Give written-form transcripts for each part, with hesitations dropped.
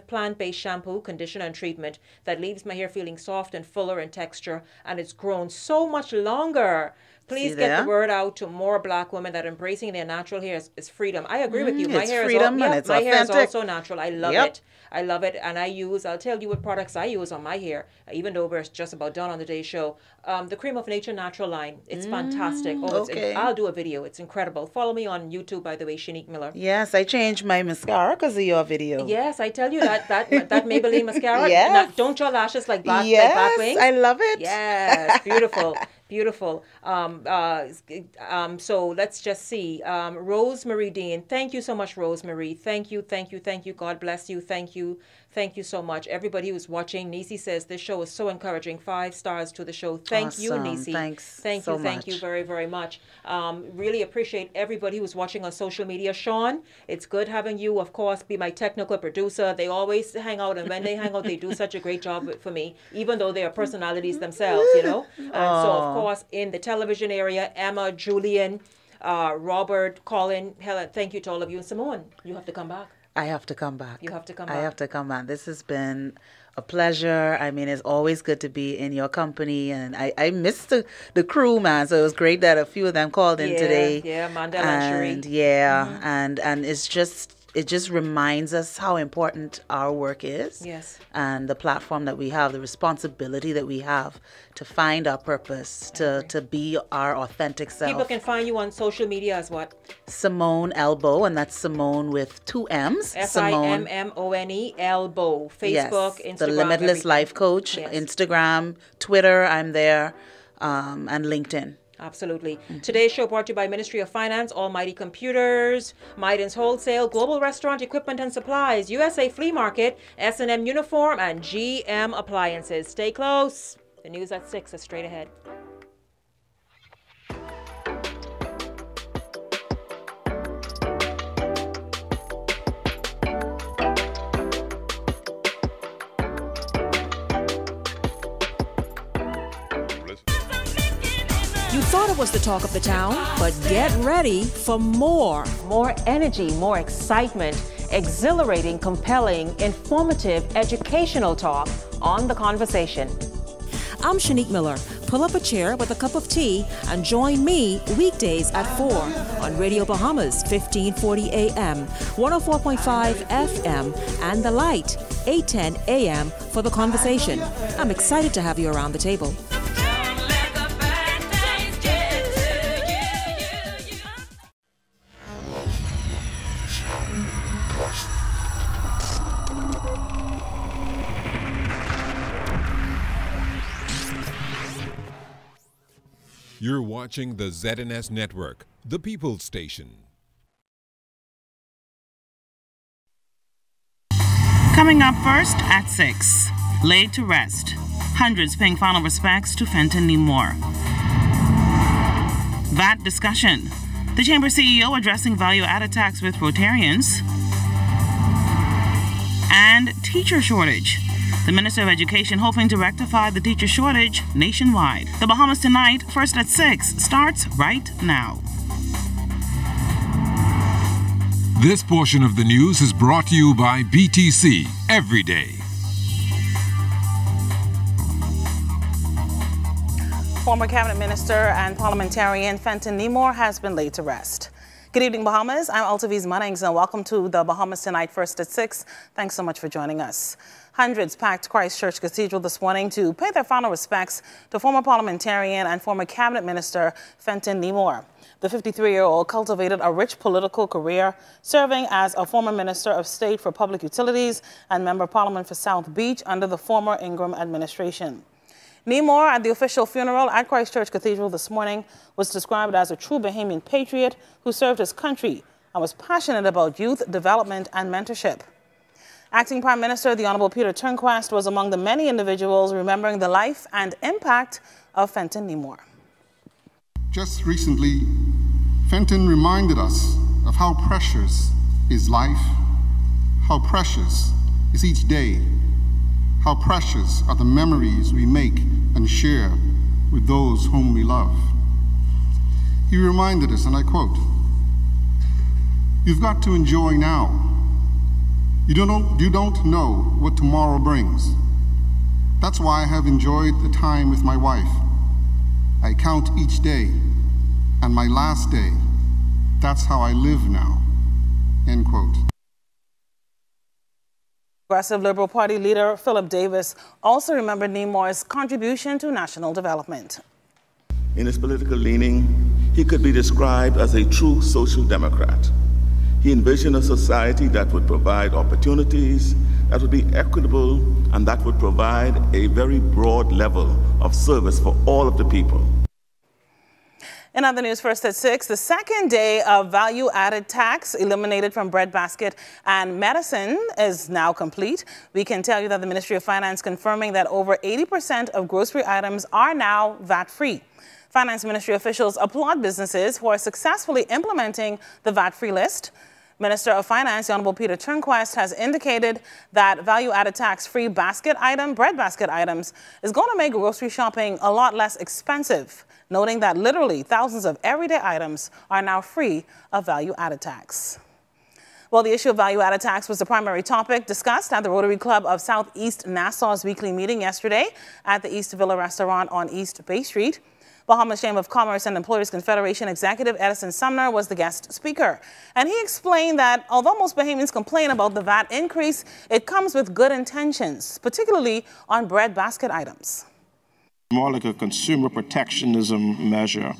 plant-based shampoo, conditioner, and treatment that leaves my hair feeling soft and fuller in texture, and it's grown so much longer. Please get the word out to more black women that embracing their natural hair is freedom. I agree with you. My It's hair freedom is and it's my authentic. hair is also natural. I love it. I love it, and I'll tell you what products I use on my hair, even though we're just about done on the day's show. The Cream of Nature Natural line. It's fantastic. I'll do a video. It's incredible. Follow me on YouTube, by the way, Shanique Miller. Yes, I changed my mascara because of your video. Yes, I tell you that Maybelline mascara. Yes. Don't your lashes like black wings? I love it. Yes, beautiful. Beautiful. So let's just see. Rosemary Dean. Thank you so much, Rosemary. Thank you. God bless you. Thank you so much. Everybody who's watching. Nisi says this show is so encouraging. 5 stars to the show. Thank you, Nisi. Thank you very, very much. Really appreciate everybody who's watching on social media. Sean, it's good having you, of course, be my technical producer. They always hang out, and when they hang out, they do such a great job for me, even though they are personalities themselves, you know. And so, of course, in the television area, Emma, Julian, Robert, Colin, Helen, thank you to all of you. And Simone, you have to come back. I have to come back. You have to come back. I have to come back. This has been a pleasure. I mean, it's always good to be in your company, and I missed the crew, man. So it was great that a few of them called in today. Yeah, Mandela and Cherie. Yeah, and it just reminds us how important our work is. Yes. And the platform that we have, the responsibility that we have to find our purpose, to be our authentic self. People can find you on social media as what? Simone Elbow, and that's Simone with 2 M's. Simmone Elbow. Facebook, Instagram. The Limitless Life Coach. Yes. Instagram, Twitter, I'm there, and LinkedIn. Absolutely. Today's show brought to you by Ministry of Finance, Almighty Computers, Mydens Wholesale, Global Restaurant Equipment and Supplies, USA Flea Market, S&M Uniform, and GM Appliances. Stay close. The news at 6 is straight ahead. You thought it was the talk of the town, but get ready for more. More energy, more excitement, exhilarating, compelling, informative, educational talk on The Conversation. I'm Shanique Miller. Pull up a chair with a cup of tea and join me weekdays at 4 on Radio Bahamas, 1540 AM, 104.5 FM, and The Light, 810 AM for The Conversation. I'm excited to have you around the table. You're watching the ZNS Network, the People's Station. Coming up first at 6, laid to rest. Hundreds paying final respects to Fenton Nimore. VAT discussion. The Chamber CEO addressing value-added tax with Rotarians. And teacher shortage. The Minister of Education hoping to rectify the teacher shortage nationwide. The Bahamas Tonight, first at 6, starts right now. This portion of the news is brought to you by BTC Every Day. Former Cabinet Minister and parliamentarian Fenton Nimore has been laid to rest. Good evening, Bahamas. I'm Altaviz Munnings, and welcome to the Bahamas Tonight, first at 6. Thanks so much for joining us. Hundreds packed Christchurch Cathedral this morning to pay their final respects to former parliamentarian and former cabinet minister Fenton Nimore. The 53-year-old cultivated a rich political career, serving as a former Minister of State for Public Utilities and Member of Parliament for South Beach under the former Ingram administration. Nimore, at the official funeral at Christchurch Cathedral this morning, was described as a true Bahamian patriot who served his country and was passionate about youth development and mentorship. Acting Prime Minister, the Honorable Peter Turnquist, was among the many individuals remembering the life and impact of Fenton Nimore. Just recently, Fenton reminded us of how precious is life, how precious is each day, how precious are the memories we make and share with those whom we love. He reminded us, and I quote, "You've got to enjoy now. You don't know what tomorrow brings. That's why I have enjoyed the time with my wife. I count each day, and my last day. That's how I live now. End quote. Progressive Liberal Party leader Philip Davis also remembered Nemours' contribution to national development. In his political leaning, he could be described as a true social democrat. He envisioned a society that would provide opportunities, that would be equitable, and that would provide a very broad level of service for all of the people. In other news, first at 6, the second day of value-added tax eliminated from breadbasket and medicine is now complete. We can tell you that the Ministry of Finance confirming that over 80% of grocery items are now VAT-free. Finance Ministry officials applaud businesses who are successfully implementing the VAT-free list. Minister of Finance, the Honorable Peter Turnquest, has indicated that value-added tax-free breadbasket items is going to make grocery shopping a lot less expensive, noting that literally thousands of everyday items are now free of value-added tax. Well, the issue of value-added tax was the primary topic discussed at the Rotary Club of Southeast Nassau's weekly meeting yesterday at the East Villa Restaurant on East Bay Street. Bahamas Chamber of Commerce and Employers Confederation Executive Edison Sumner was the guest speaker. And he explained that although most Bahamians complain about the VAT increase, it comes with good intentions, particularly on breadbasket items. More like a consumer protectionism measure,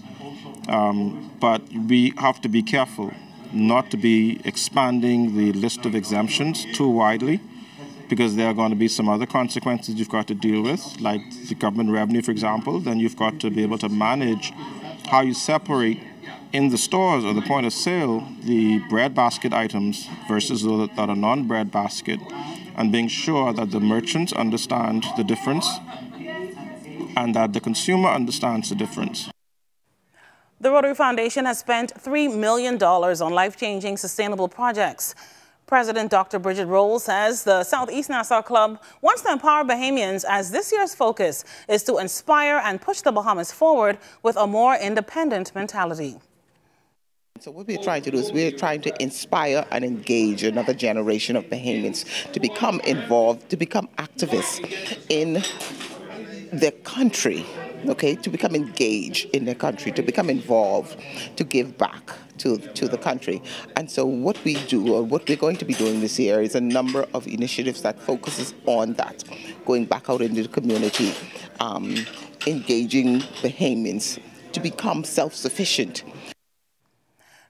but we have to be careful not to be expanding the list of exemptions too widely, because there are going to be some other consequences you've got to deal with, like the government revenue, for example. Then you've got to be able to manage how you separate in the stores or the point of sale the breadbasket items versus those that are non-breadbasket, and being sure that the merchants understand the difference and that the consumer understands the difference. The Rotary Foundation has spent $3 million on life-changing sustainable projects. President Dr. Bridget Roll says the Southeast Nassau Club wants to empower Bahamians, as this year's focus is to inspire and push the Bahamas forward with a more independent mentality. So what we're trying to do is we're trying to inspire and engage another generation of Bahamians to become involved, to become activists in their country, okay, to become engaged in their country, to become involved, to give back to the country. And so what we do, or what we're going to be doing this year, is a number of initiatives that focuses on that, going back out into the community, engaging Bahamians to become self-sufficient.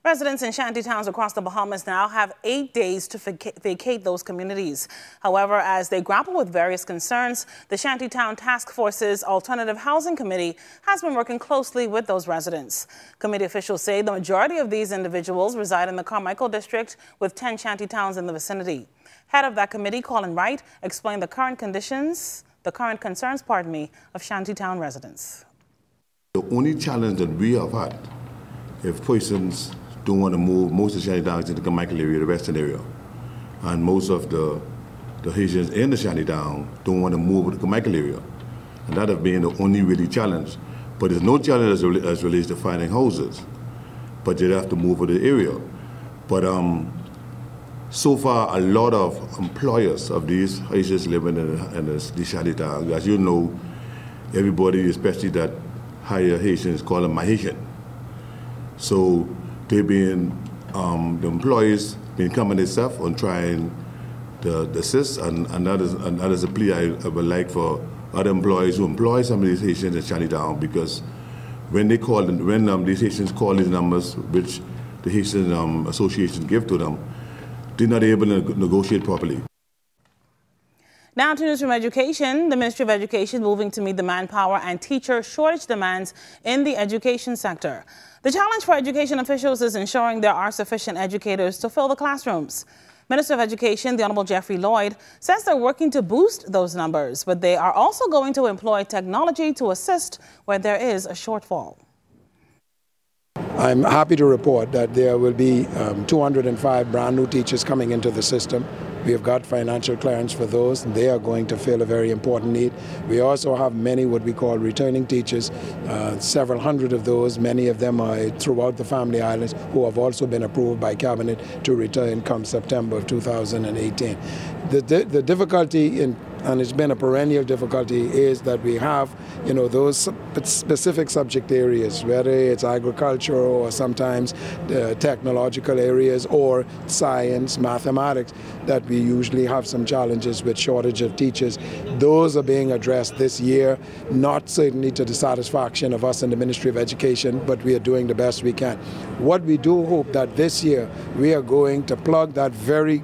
Residents in shantytowns across the Bahamas now have 8 days to vacate those communities. However, as they grapple with various concerns, the Shantytown Task Force's Alternative Housing Committee has been working closely with those residents. Committee officials say the majority of these individuals reside in the Carmichael district, with 10 shantytowns in the vicinity. Head of that committee, Colin Wright, explained the current concerns, of shantytown residents. The only challenge that we have had, if persons don't want to move most of the shantytowns into the Carmichael area, the western area, and most of the Haitians in the shantytown don't want to move to the Carmichael area, and that has been the only really challenge. But there's no challenge as relates to finding houses, but they have to move to the area. But so far, a lot of employers of these Haitians living in the shantytown, as you know, everybody, especially that higher Haitians, call them Mahaitian. So they've been, the employees been coming themselves on trying to assist, and that is a plea I would like for other employees who employ some of these Haitians in shantytown, because when they call, when these Haitians call these numbers, which the Haitian association give to them, they're not able to negotiate properly. Now to news from education. The Ministry of Education moving to meet the manpower and teacher shortage demands in the education sector. The challenge for education officials is ensuring there are sufficient educators to fill the classrooms. Minister of Education, the Honorable Jeffrey Lloyd, says they're working to boost those numbers, but they are also going to employ technology to assist where there is a shortfall. I'm happy to report that there will be 205 brand new teachers coming into the system We have got financial clearance for those. They are going to fill a very important need. We also have many what we call returning teachers, several hundred of those. Many of them are throughout the Family Islands who have also been approved by Cabinet to return come September of 2018. The difficulty and it's been a perennial difficulty, is that we have, those specific subject areas, whether it's agriculture or sometimes technological areas or science, mathematics, that we usually have some challenges with shortage of teachers. Those are being addressed this year, not certainly to the satisfaction of us in the Ministry of Education, but we are doing the best we can. What we do hope that this year we are going to plug that very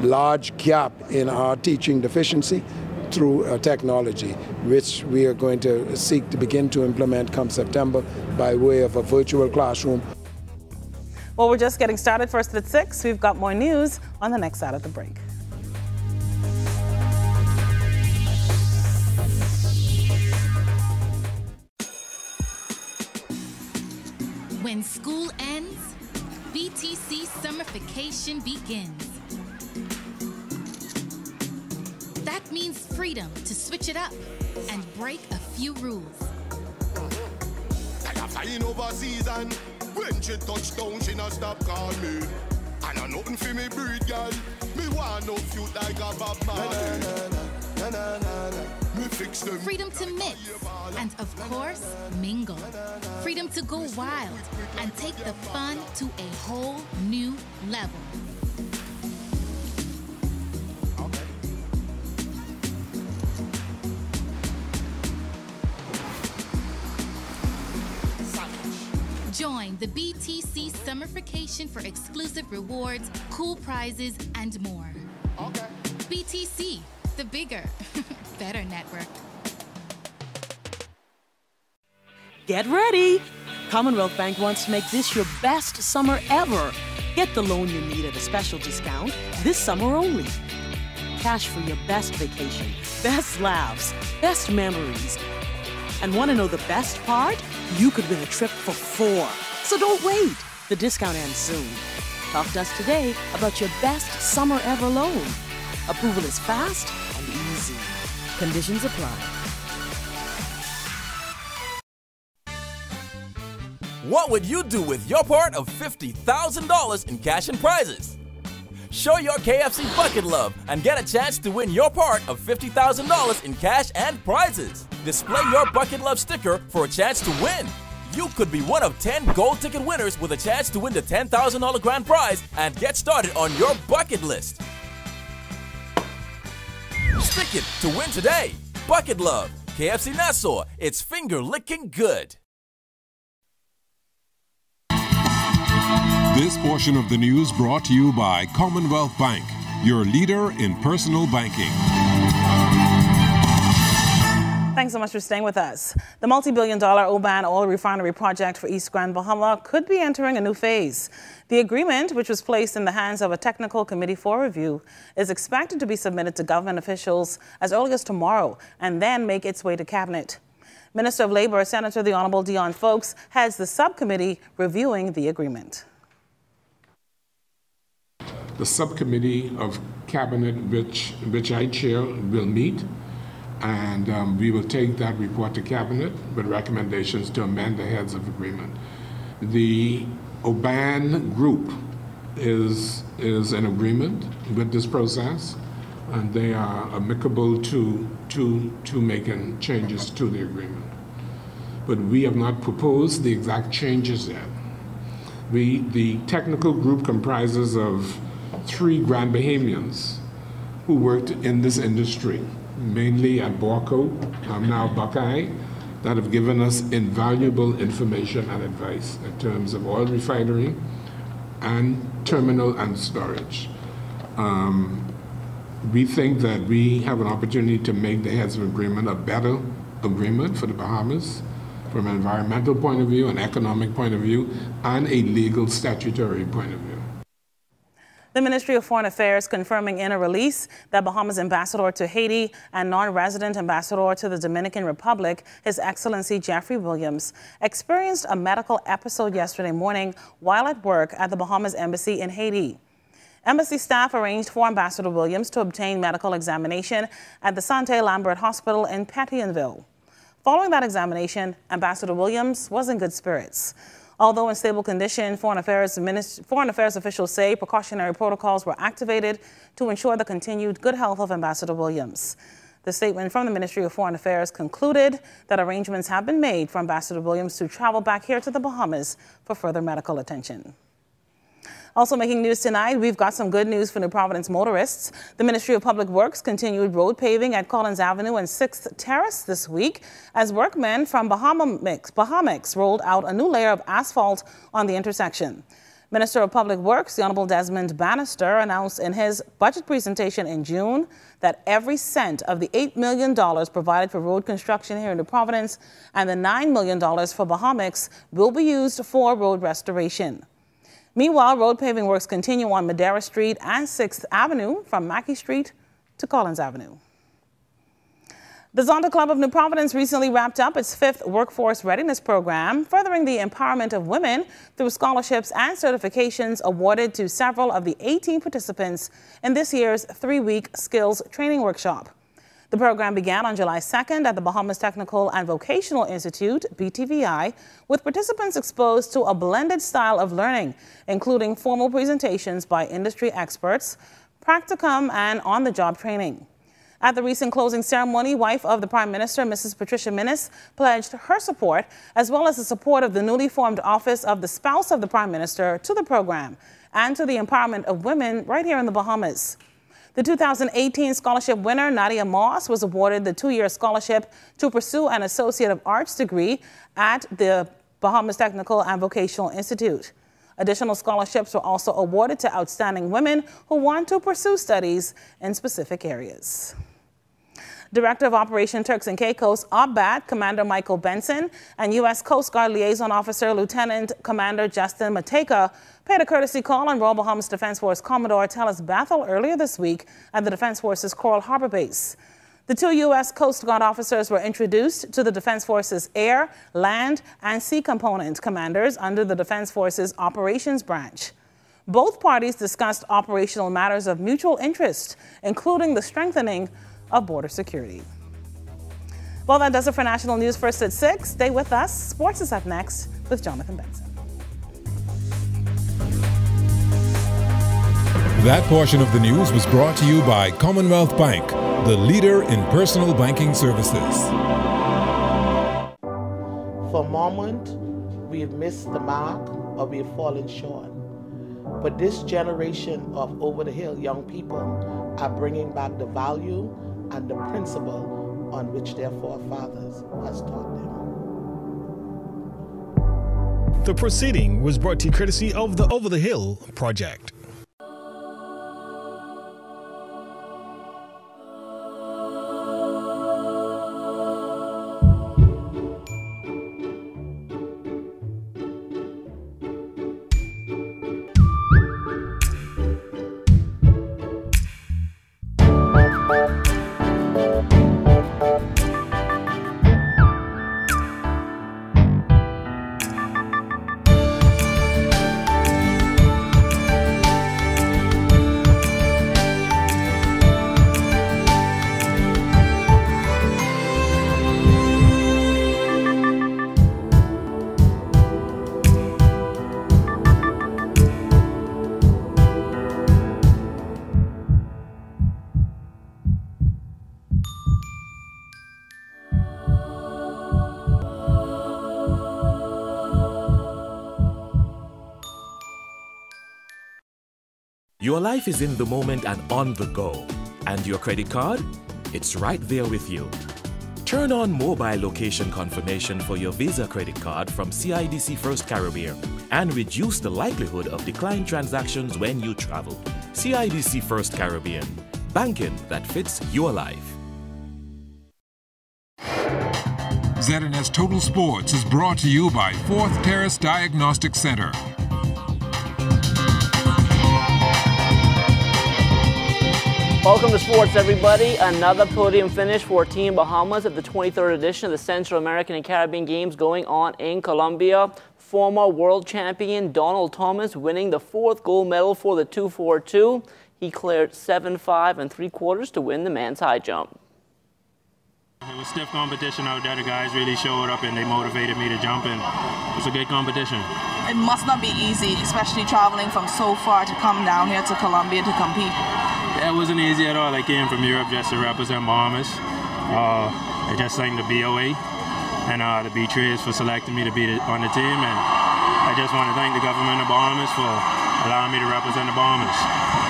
large gap in our teaching deficiency through technology, which we are going to seek to begin to implement come September by way of a virtual classroom. Well, we're just getting started. First at 6, we've got more news on the next side of the break. When school ends, BTC summer vacation begins. That means freedom to switch it up and break a few rules. I got flying over season. When she touch down, she not stop call me. And I nothing for me breed, girl. Me want no cute like a Bob Marley. Me fix them. Freedom to mix and, of course, mingle. Freedom to go wild and take the fun to a whole new level. Join the BTC Summer Vacation for exclusive rewards, cool prizes, and more. Okay. BTC, the bigger, better network. Get ready! Commonwealth Bank wants to make this your best summer ever. Get the loan you need at a special discount this summer only. Cash for your best vacation, best laughs, best memories. And want to know the best part? You could win a trip for 4. So don't wait. The discount ends soon. Talk to us today about your best summer ever loan. Approval is fast and easy. Conditions apply. What would you do with your part of $50,000 in cash and prizes? Show your KFC bucket love and get a chance to win your part of $50,000 in cash and prizes. Display your bucket love sticker for a chance to win. You could be one of 10 gold ticket winners with a chance to win the $10,000 grand prize and get started on your bucket list. Stick it to win today. Bucket love. KFC Nassau. It's finger licking good. This portion of the news brought to you by Commonwealth Bank, your leader in personal banking. Thanks so much for staying with us. The multi-billion-dollar Oban oil refinery project for East Grand Bahama could be entering a new phase. The agreement, which was placed in the hands of a technical committee for review, is expected to be submitted to government officials as early as tomorrow and then make its way to Cabinet. Minister of Labor, Senator the Honorable Dion Fowlkes, heads the subcommittee reviewing the agreement. The subcommittee of Cabinet, which I chair, will meet, and we will take that report to Cabinet with recommendations to amend the heads of agreement. The Oban group is in agreement with this process, and they are amicable to making changes to the agreement. But we have not proposed the exact changes yet. The technical group comprises of 3 Grand Bahamians who worked in this industry, mainly at Borco, now Buckeye, that have given us invaluable information and advice in terms of oil refinery and terminal and storage. We think that we have an opportunity to make the heads of agreement a better agreement for the Bahamas from an environmental point of view, an economic point of view, and a legal statutory point of view. The Ministry of Foreign Affairs confirming in a release that Bahamas ambassador to Haiti and non-resident ambassador to the Dominican Republic, His Excellency Jeffrey Williams, experienced a medical episode yesterday morning while at work at the Bahamas Embassy in Haiti. Embassy staff arranged for Ambassador Williams to obtain medical examination at the Sante Lambert Hospital in Petionville. Following that examination, Ambassador Williams was in good spirits. Although in stable condition, Foreign Affairs officials say precautionary protocols were activated to ensure the continued good health of Ambassador Williams. The statement from the Ministry of Foreign Affairs concluded that arrangements have been made for Ambassador Williams to travel back here to the Bahamas for further medical attention. Also making news tonight, we've got some good news for New Providence motorists. The Ministry of Public Works continued road paving at Collins Avenue and 6th Terrace this week as workmen from Bahamix rolled out a new layer of asphalt on the intersection. Minister of Public Works, the Honorable Desmond Bannister, announced in his budget presentation in June that every cent of the $8 million provided for road construction here in New Providence and the $9 million for Bahamix will be used for road restoration. Meanwhile, road paving works continue on Madera Street and 6th Avenue from Mackey Street to Collins Avenue. The Zonda Club of New Providence recently wrapped up its 5th Workforce Readiness Program, furthering the empowerment of women through scholarships and certifications awarded to several of the 18 participants in this year's 3-week skills training workshop. The program began on July 2nd at the Bahamas Technical and Vocational Institute, BTVI, with participants exposed to a blended style of learning, including formal presentations by industry experts, practicum, and on-the-job training. At the recent closing ceremony, wife of the Prime Minister, Mrs. Patricia Minnis, pledged her support, as well as the support of the newly formed Office of the Spouse of the Prime Minister, to the program and to the empowerment of women right here in the Bahamas. The 2018 scholarship winner, Nadia Moss, was awarded the 2-year scholarship to pursue an Associate of Arts degree at the Bahamas Technical and Vocational Institute. Additional scholarships were also awarded to outstanding women who want to pursue studies in specific areas. Director of Operation Turks and Caicos, OPBAT, Commander Michael Benson, and U.S. Coast Guard Liaison Officer Lieutenant Commander Justin Mateka paid a courtesy call on Royal Bahamas Defense Force Commodore Tellis Bathel earlier this week at the Defense Force's Coral Harbor Base. The 2 U.S. Coast Guard officers were introduced to the Defense Force's air, land, and sea component commanders under the Defense Force's Operations Branch. Both parties discussed operational matters of mutual interest, including the strengthening of border security. Well, that does it for National News First at 6. Stay with us. Sports is up next with Jonathan Benson. That portion of the news was brought to you by Commonwealth Bank, the leader in personal banking services. For a moment, we have missed the mark or we have fallen short. But this generation of over-the-hill young people are bringing back the value and the principle on which their forefathers has taught them. The proceeding was brought to you courtesy of the Over the Hill Project. Your life is in the moment and on the go. And your credit card? It's right there with you. Turn on mobile location confirmation for your Visa credit card from CIBC First Caribbean and reduce the likelihood of declined transactions when you travel. CIBC First Caribbean. Banking that fits your life. ZNS Total Sports is brought to you by 4th Terrace Diagnostic Center. Welcome to sports, everybody. Another podium finish for Team Bahamas at the 23rd edition of the Central American and Caribbean Games going on in Colombia. former world champion Donald Thomas winning the 4th gold medal for the 242. He cleared 7.5 3/4 to win the men's high jump. It was stiff competition out there. The guys really showed up and they motivated me to jump, and it was a good competition. It must not be easy, especially traveling from so far to come down here to Colombia to compete. Yeah, it wasn't easy at all. I came from Europe just to represent Bahamas. I just thanked the BOA and the B-Trades for selecting me to be on the team, and I just want to thank the government of Bahamas for allowing me to represent the Bahamas.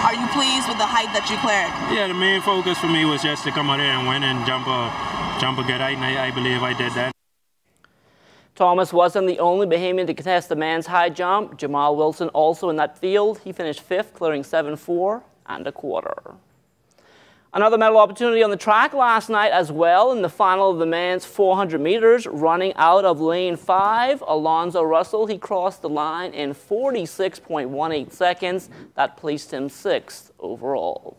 Are you pleased with the height that you cleared? Yeah, the main focus for me was just to come out here and win and jump a good height, and I believe I did that. Thomas wasn't the only Bahamian to contest the men's high jump. Jamal Wilson also in that field. He finished 5th, clearing 7.4 1/4. Another medal opportunity on the track last night as well in the final of the men's 400 meters. Running out of lane 5, Alonzo Russell, he crossed the line in 46.18 seconds. That placed him 6th overall.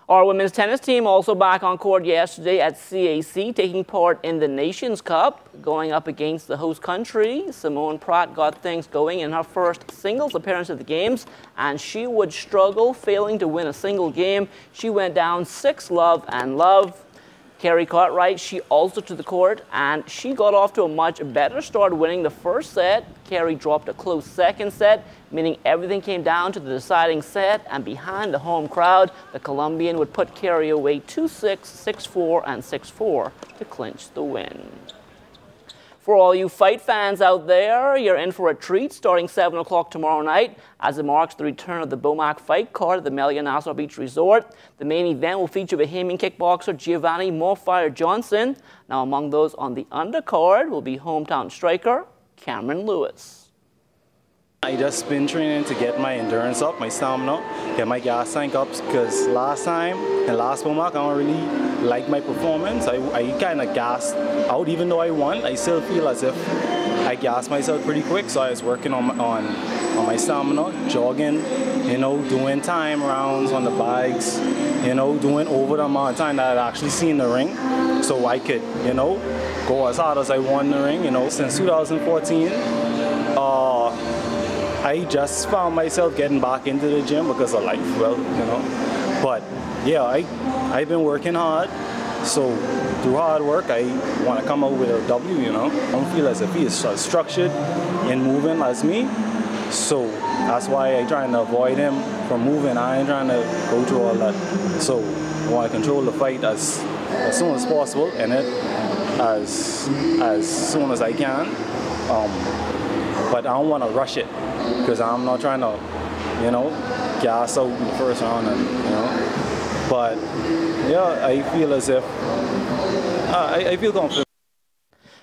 Our women's tennis team also back on court yesterday at CAC, taking part in the Nations Cup, going up against the host country. Simone Pratt got things going in her first singles appearance at the games, and she would struggle, failing to win a single game. She went down 6-love and love. Carrie Cartwright, she also to the court, and she got off to a much better start, winning the first set. Carrie dropped a close second set, meaning everything came down to the deciding set, and behind the home crowd, the Colombian would put Carrie away 2-6, 6-4, and 6-4 to clinch the win. For all you fight fans out there, you're in for a treat starting 7 o'clock tomorrow night as it marks the return of the BOMAC fight card at the Melia Nassau Beach Resort. The main event will feature Bahamian kickboxer Giovanni Morfire Johnson. Now among those on the undercard will be hometown striker Cameron Lewis. I just been training to get my endurance up, my stamina, get my gas tank up, because last time, in last BOMAC, I don't really like my performance. I kind of gassed out, even though I won. I still feel as if I gassed myself pretty quick, so I was working on my stamina, jogging, you know, doing time rounds on the bikes, you know, doing over the amount of time that I'd actually seen in the ring, so I could, you know, go as hard as I want in the ring, you know. Since 2014, I just found myself getting back into the gym because of life, well, you know. But yeah, I've been working hard, so through hard work, I want to come out with a W, you know. I don't feel as if he is as structured and moving as me, so that's why I'm trying to avoid him from moving. I ain't trying to go through all that. So I want to control the fight as soon as possible, and it as soon as I can. But I don't want to rush it, because I'm not trying to, you know, gas out in the first round, and you know. But yeah, I feel as if I feel confident.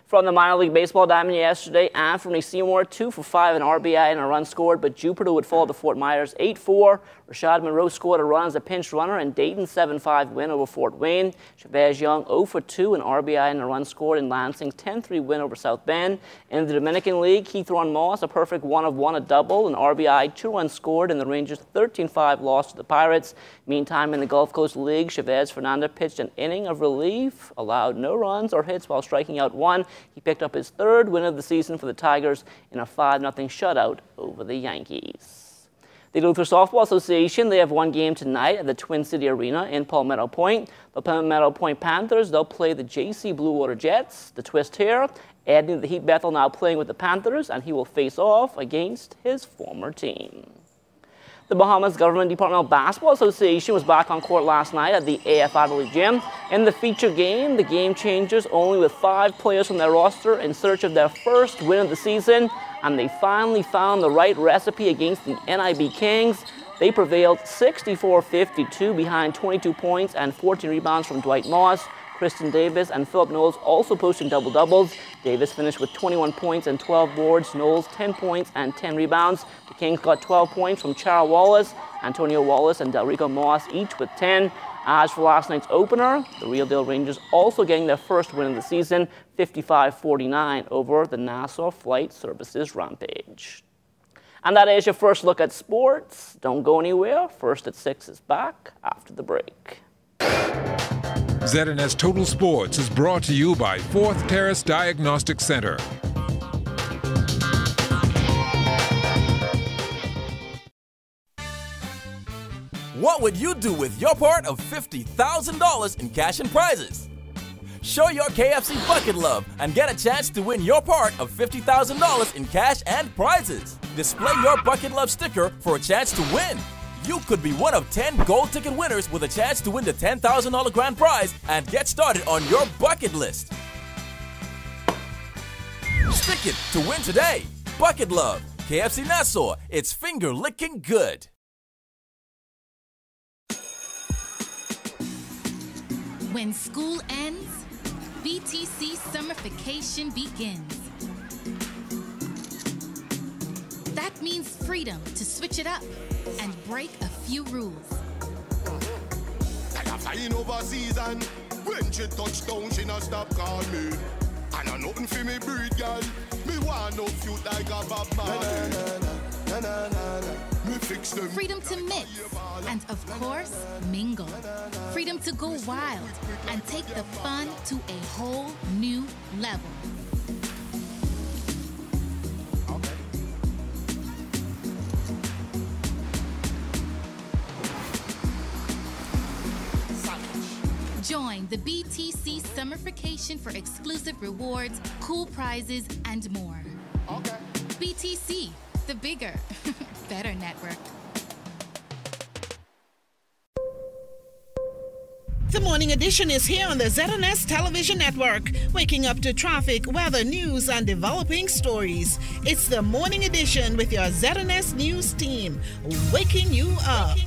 From the minor league baseball diamond yesterday, Anthony Seymour 2 for 5, an RBI and a run scored, but Jupiter would fall to Fort Myers 8-4. Rashad Monroe scored a run as a pinch runner, and Dayton 7-5 win over Fort Wayne. Chavez Young 0 for 2, an RBI and a run scored, in Lansing's 10-3 win over South Bend. In the Dominican League, Keith Ron Moss a perfect 1-of-1, a double, an RBI, 2 runs scored, and the Rangers 13-5 loss to the Pirates. Meantime, in the Gulf Coast League, Chavez Fernandez pitched an inning of relief, allowed no runs or hits while striking out 1. He picked up his 3rd win of the season for the Tigers in a 5-0 shutout over the Yankees. The Luther Softball Association, they have one game tonight at the Twin City Arena in Palmetto Point. The Palmetto Point Panthers, they'll play the JC Blue Water Jets. The twist here, Anthony the Heat Bethel now playing with the Panthers, and he will face off against his former team. The Bahamas Government Departmental Basketball Association was back on court last night at the AF Adelaide Gym. In the feature game, the Game Changers, only with 5 players from their roster in search of their first win of the season, and they finally found the right recipe against the NIB Kings. They prevailed 64-52 behind 22 points and 14 rebounds from Dwight Moss. Kristen Davis and Philip Knowles also posting double-doubles. Davis finished with 21 points and 12 boards. Knowles 10 points and 10 rebounds. The Kings got 12 points from Chara Wallace, Antonio Wallace, and Delrico Moss, each with 10. As for last night's opener, the Real Deal Rangers also getting their first win of the season, 55-49 over the Nassau Flight Services Rampage. And that is your first look at sports. Don't go anywhere. First at 6 is back after the break. ZNS Total Sports is brought to you by Fourth Terrace Diagnostic Center. What would you do with your part of $50,000 in cash and prizes? Show your KFC bucket love and get a chance to win your part of $50,000 in cash and prizes. Display your bucket love sticker for a chance to win. You could be one of 10 gold ticket winners with a chance to win the $10,000 grand prize and get started on your bucket list. Stick it to win today. Bucket Love, KFC Nassau, it's finger licking good. When school ends, BTC summer-fication begins. That means freedom to switch it up and break a few rules. Like a flying overseas and when she touch down, she not stop call me. And I nothing for me breed, girl. Me want no feud like a Bob Marley. Me fix them. Freedom to mix and, of course, mingle. Freedom to go wild and take the fun to a whole new level. Join the BTC Summerfication for exclusive rewards, cool prizes, and more. Okay. BTC, the bigger, better network. The Morning Edition is here on the ZNS Television Network, waking up to traffic, weather, news, and developing stories. It's the Morning Edition with your ZNS News team, waking you up.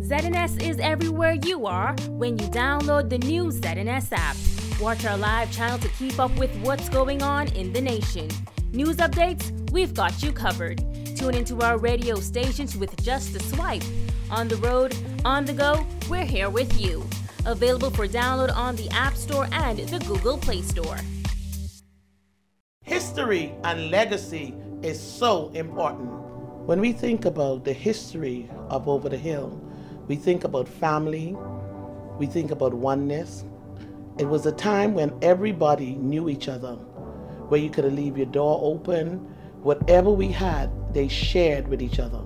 ZNS is everywhere you are when you download the new ZNS app. Watch our live channel to keep up with what's going on in the nation. News updates, we've got you covered. Tune into our radio stations with just a swipe. On the road, on the go, we're here with you. Available for download on the App Store and the Google Play Store. History and legacy is so important. When we think about the history of Over the Hill, we think about family, we think about oneness. It was a time when everybody knew each other, where you could leave your door open. Whatever we had, they shared with each other.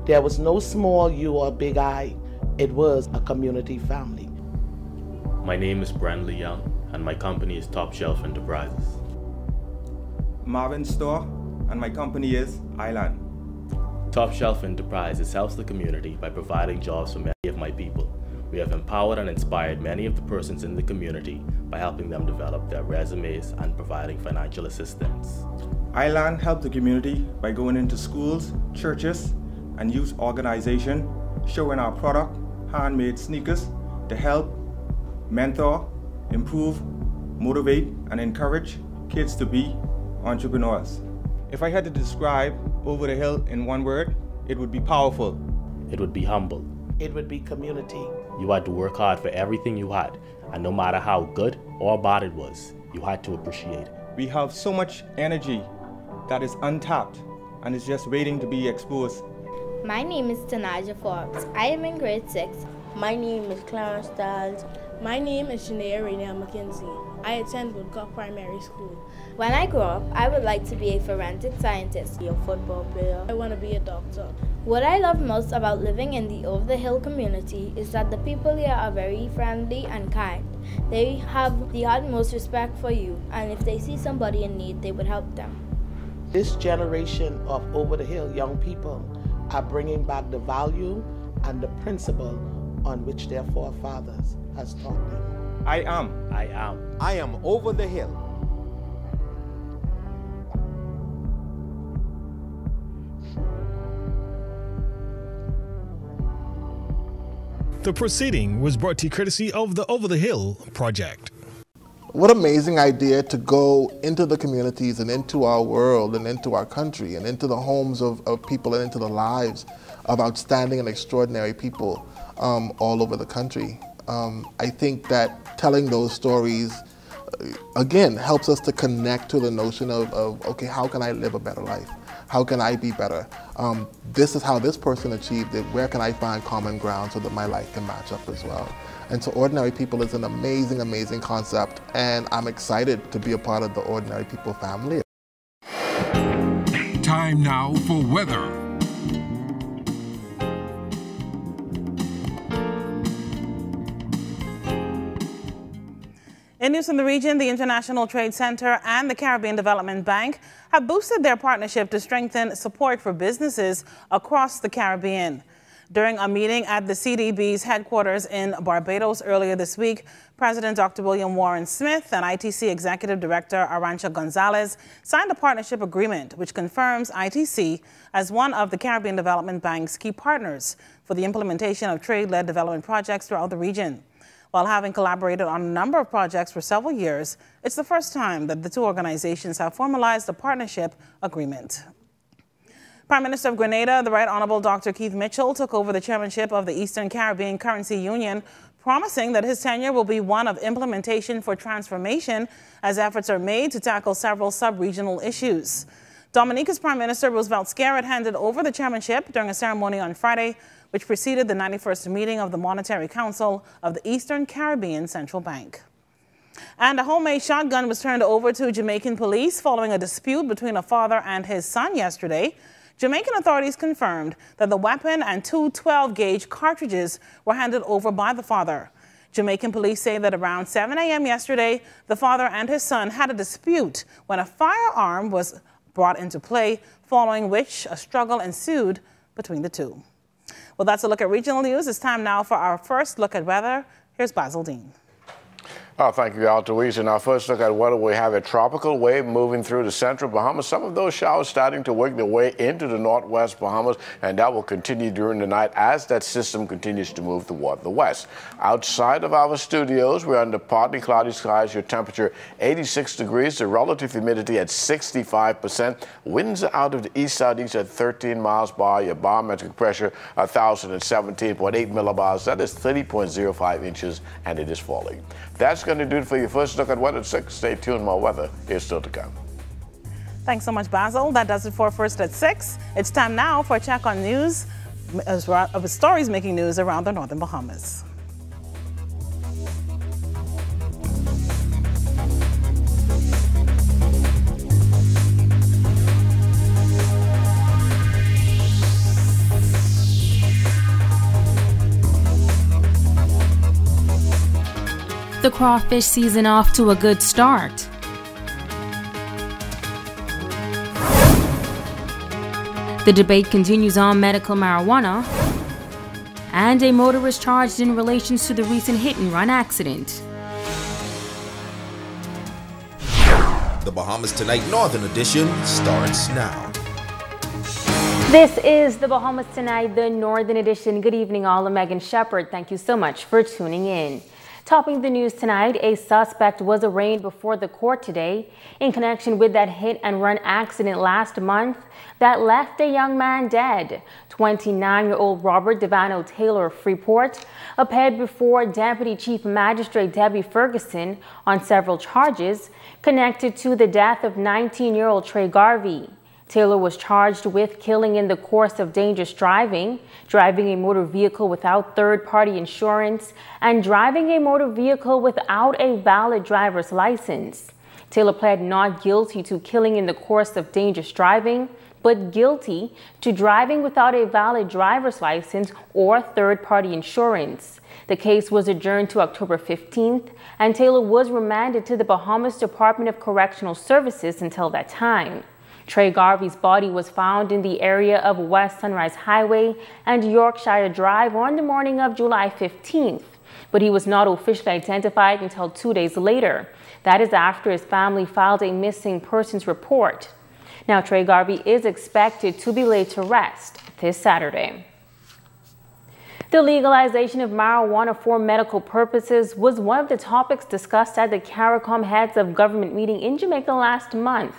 There was no small you or big I. It was a community family. My name is Brandley Young, and my company is Top Shelf Enterprises. Marvin Store, and my company is Island. Top Shelf Enterprises helps the community by providing jobs for many of my people. We have empowered and inspired many of the persons in the community by helping them develop their resumes and providing financial assistance. Island helped the community by going into schools, churches, and youth organizations, showing our product, handmade sneakers, to help, mentor, improve, motivate, and encourage kids to be entrepreneurs. If I had to describe Over the Hill in one word, it would be powerful. It would be humble. It would be community. You had to work hard for everything you had, and no matter how good or bad it was, you had to appreciate it. We have so much energy that is untapped and is just waiting to be exposed. My name is Tanaja Forbes. I am in grade 6. My name is Clarence Stiles. My name is Shanae Rainier McKenzie. I attend Woodcock Primary School. When I grow up, I would like to be a forensic scientist. Be a football player. I want to be a doctor. What I love most about living in the Over the Hill community is that the people here are very friendly and kind. They have the utmost respect for you, and if they see somebody in need, they would help them. This generation of Over the Hill young people are bringing back the value and the principle on which their forefathers has taught them. I am Over the Hill. The proceeding was brought to you courtesy of the Over the Hill project. What amazing idea to go into the communities and into our world and into our country and into the homes of people and into the lives of outstanding and extraordinary people all over the country. I think that telling those stories, again, helps us to connect to the notion of okay, how can I live a better life? How can I be better? This is how this person achieved it. Where can I find common ground so that my life can match up as well? And so Ordinary People is an amazing, amazing concept, and I'm excited to be a part of the Ordinary People family. Time now for weather. In news from the region, the International Trade Center and the Caribbean Development Bank have boosted their partnership to strengthen support for businesses across the Caribbean. During a meeting at the CDB's headquarters in Barbados earlier this week, President Dr. William Warren Smith and ITC Executive Director Arantxa Gonzalez signed a partnership agreement which confirms ITC as one of the Caribbean Development Bank's key partners for the implementation of trade-led development projects throughout the region. While having collaborated on a number of projects for several years, it's the first time that the two organizations have formalized a partnership agreement. Prime Minister of Grenada, the Right Honorable Dr. Keith Mitchell, took over the chairmanship of the Eastern Caribbean Currency Union, promising that his tenure will be one of implementation for transformation as efforts are made to tackle several sub-regional issues. Dominica's Prime Minister Roosevelt Skerrit handed over the chairmanship during a ceremony on Friday, which preceded the 91st meeting of the Monetary Council of the Eastern Caribbean Central Bank. And a homemade shotgun was turned over to Jamaican police following a dispute between a father and his son yesterday. Jamaican authorities confirmed that the weapon and two 12-gauge cartridges were handed over by the father. Jamaican police say that around 7 a.m. yesterday, the father and his son had a dispute when a firearm was brought into play, following which a struggle ensued between the two. Well, that's a look at regional news. It's time now for our first look at weather. Here's Basil Dean. Oh, thank you, Altoise. In our first look at weather, we have a tropical wave moving through the central Bahamas. Some of those showers starting to work their way into the northwest Bahamas, and that will continue during the night as that system continues to move toward the west. Outside of our studios, we're under partly cloudy skies. Your temperature 86 degrees, the relative humidity at 65%. Winds are out of the east-southeast at 13 miles per hour. Your barometric pressure 1,017.8 millibars. That is 30.05 inches, and it is falling. That's going to do it for your first look at weather at 6. Stay tuned, more weather is still to come. Thanks so much, Basil. That does it for First at 6. It's time now for a check on news of stories making news around the northern Bahamas. The crawfish season off to a good start. The debate continues on medical marijuana, and a motorist charged in relation to the recent hit-and-run accident. The Bahamas Tonight Northern Edition starts now. This is the Bahamas Tonight, the Northern Edition. Good evening, all. I'm Megan Shepard. Thank you so much for tuning in. Topping the news tonight, a suspect was arraigned before the court today in connection with that hit-and-run accident last month that left a young man dead. 29-year-old Robert Devano Taylor of Freeport appeared before Deputy Chief Magistrate Debbie Ferguson on several charges connected to the death of 19-year-old Trey Garvey. Taylor was charged with killing in the course of dangerous driving, driving a motor vehicle without third-party insurance, and driving a motor vehicle without a valid driver's license. Taylor pled not guilty to killing in the course of dangerous driving, but guilty to driving without a valid driver's license or third-party insurance. The case was adjourned to October 15th, and Taylor was remanded to the Bahamas Department of Correctional Services until that time. Trey Garvey's body was found in the area of West Sunrise Highway and Yorkshire Drive on the morning of July 15th, but he was not officially identified until 2 days later. That is after his family filed a missing persons report. Now, Trey Garvey is expected to be laid to rest this Saturday. The legalization of marijuana for medical purposes was one of the topics discussed at the CARICOM Heads of Government meeting in Jamaica last month.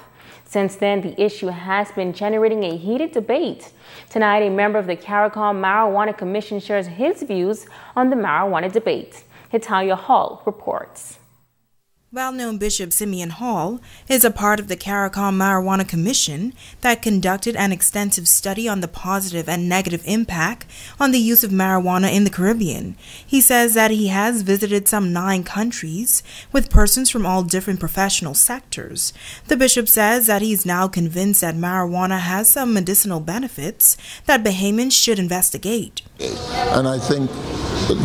Since then, the issue has been generating a heated debate. Tonight, a member of the CARICOM Marijuana Commission shares his views on the marijuana debate. Hitalia Hall reports. Well-known Bishop Simeon Hall is a part of the CARICOM Marijuana Commission that conducted an extensive study on the positive and negative impact on the use of marijuana in the Caribbean. He says that he has visited some 9 countries with persons from all different professional sectors. The bishop says that he's now convinced that marijuana has some medicinal benefits that Bahamians should investigate. And I think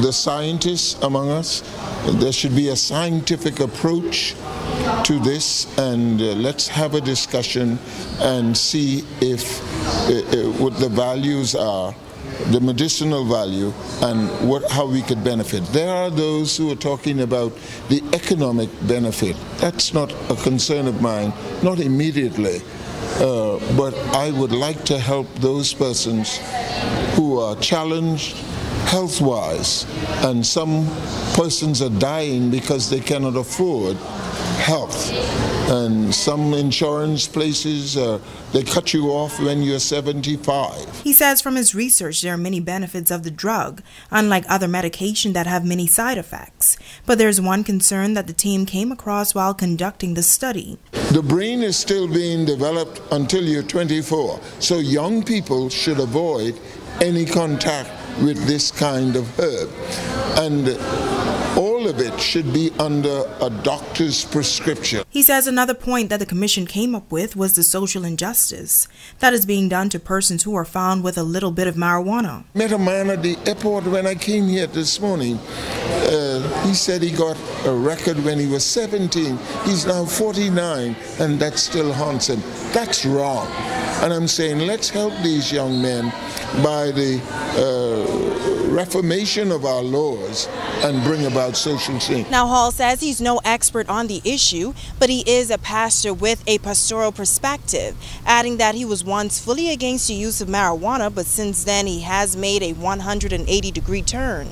the scientists among us, there should be a scientific approach to this, and let's have a discussion and see if what the values are, the medicinal value, and how we could benefit. There are those who are talking about the economic benefit. That's not a concern of mine, not immediately, but I would like to help those persons who are challenged health-wise, and some persons are dying because they cannot afford health. And some insurance places, they cut you off when you're 75. He says from his research there are many benefits of the drug, unlike other medication that have many side effects. But there's one concern that the team came across while conducting the study. The brain is still being developed until you're 24, so young people should avoid any contact with this kind of herb. And all of it should be under a doctor's prescription. He says another point that the commission came up with was the social injustice that is being done to persons who are found with a little bit of marijuana. Met a man at the airport when I came here this morning. He said he got a record when he was 17. He's now 49, and that still haunts him. That's wrong. And I'm saying let's help these young men by the reformation of our laws and bring about social change. Now, Hall says he's no expert on the issue, but he is a pastor with a pastoral perspective, adding that he was once fully against the use of marijuana, but since then he has made a 180-degree turn.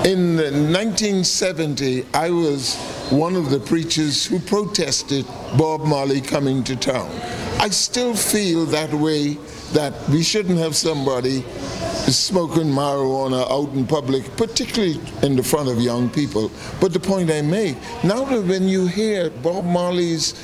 In 1970, I was one of the preachers who protested Bob Marley coming to town. I still feel that way, that we shouldn't have somebody smoking marijuana out in public, particularly in the front of young people. But the point I make, now that when you hear Bob Marley's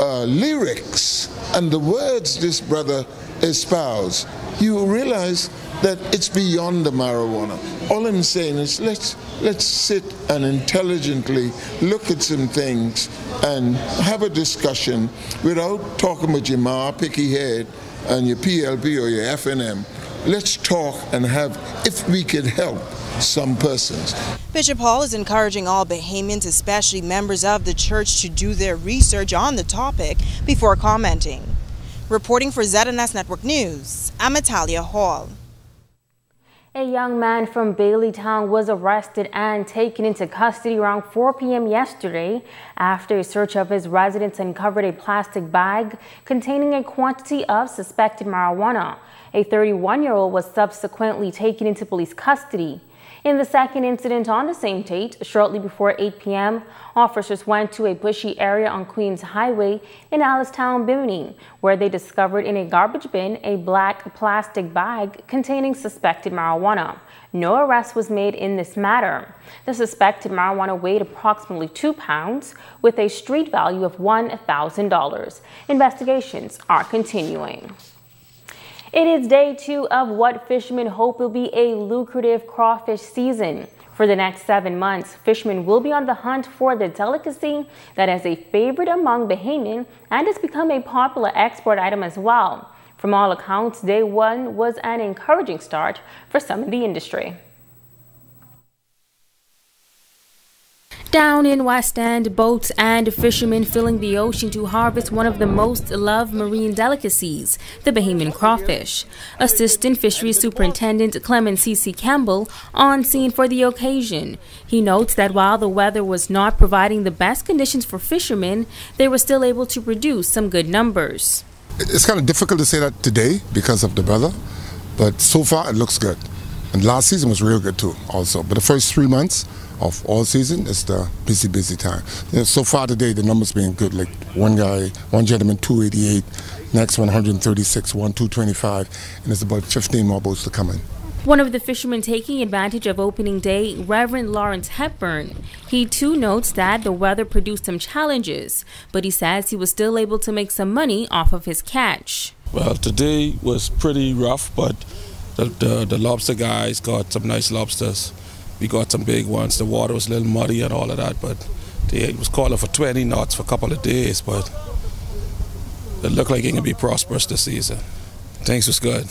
lyrics and the words this brother espoused, you realize that it's beyond the marijuana. All I'm saying is let's sit and intelligently look at some things and have a discussion without talking with your ma, picky head, and your PLP or your FNM. Let's talk and have, if we could help some persons. Bishop Hall is encouraging all Bahamians, especially members of the church, to do their research on the topic before commenting. Reporting for ZNS Network News, I'm Italia Hall. A young man from Baileytown was arrested and taken into custody around 4 p.m. yesterday after a search of his residence uncovered a plastic bag containing a quantity of suspected marijuana. A 31-year-old was subsequently taken into police custody. In the second incident on the same date, shortly before 8 p.m., officers went to a bushy area on Queens Highway in Allenstown, Bimini, where they discovered in a garbage bin a black plastic bag containing suspected marijuana. No arrest was made in this matter. The suspected marijuana weighed approximately 2 pounds with a street value of $1,000. Investigations are continuing. It is day 2 of what fishermen hope will be a lucrative crawfish season. For the next 7 months, fishermen will be on the hunt for the delicacy that is a favorite among Bahamian and has become a popular export item as well. From all accounts, day 1 was an encouraging start for some in the industry. Down in West End, boats and fishermen filling the ocean to harvest one of the most loved marine delicacies, the Bahamian crawfish. Assistant Fisheries Superintendent Clement C.C. Campbell on scene for the occasion. He notes that while the weather was not providing the best conditions for fishermen, they were still able to produce some good numbers. It's kind of difficult to say that today because of the weather, but so far it looks good. And last season was real good too also. But the first 3 months of all season is the busy time. So far today the numbers been good. Like one gentleman 288, next 136, 225, and there's about 15 more boats to come in. One of the fishermen taking advantage of opening day, Reverend Lawrence Hepburn. He too notes that the weather produced some challenges, but he says he was still able to make some money off of his catch. Well, today was pretty rough, but the lobster guys got some nice lobsters. We got some big ones. The water was a little muddy and all of that, but it was calling for 20 knots for a couple of days, but it looked like it can be prosperous this season. Things was good.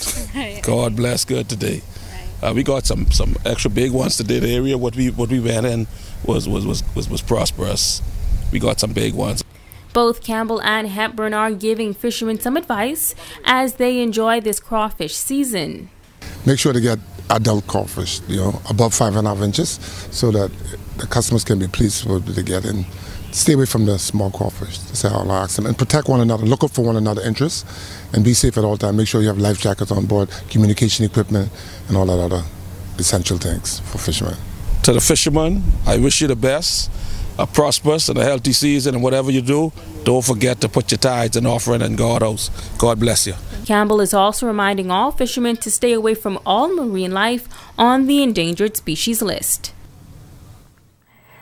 God bless good today. We got some extra big ones today. The area what we went in was prosperous. We got some big ones. Both Campbell and Hepburn are giving fishermen some advice as they enjoy this crawfish season. Make sure to get adult crawfish, above 5.5 inches, so that the customers can be pleased with what they get, and stay away from the small crawfish. That's how I ask them. And protect one another, look out for one another's interests, and be safe at all times. Make sure you have life jackets on board, communication equipment, and all that other essential things for fishermen. To the fishermen, I wish you the best, a prosperous and a healthy season, and whatever you do, don't forget to put your tithes and offering in God's house. God bless you. Campbell is also reminding all fishermen to stay away from all marine life on the endangered species list.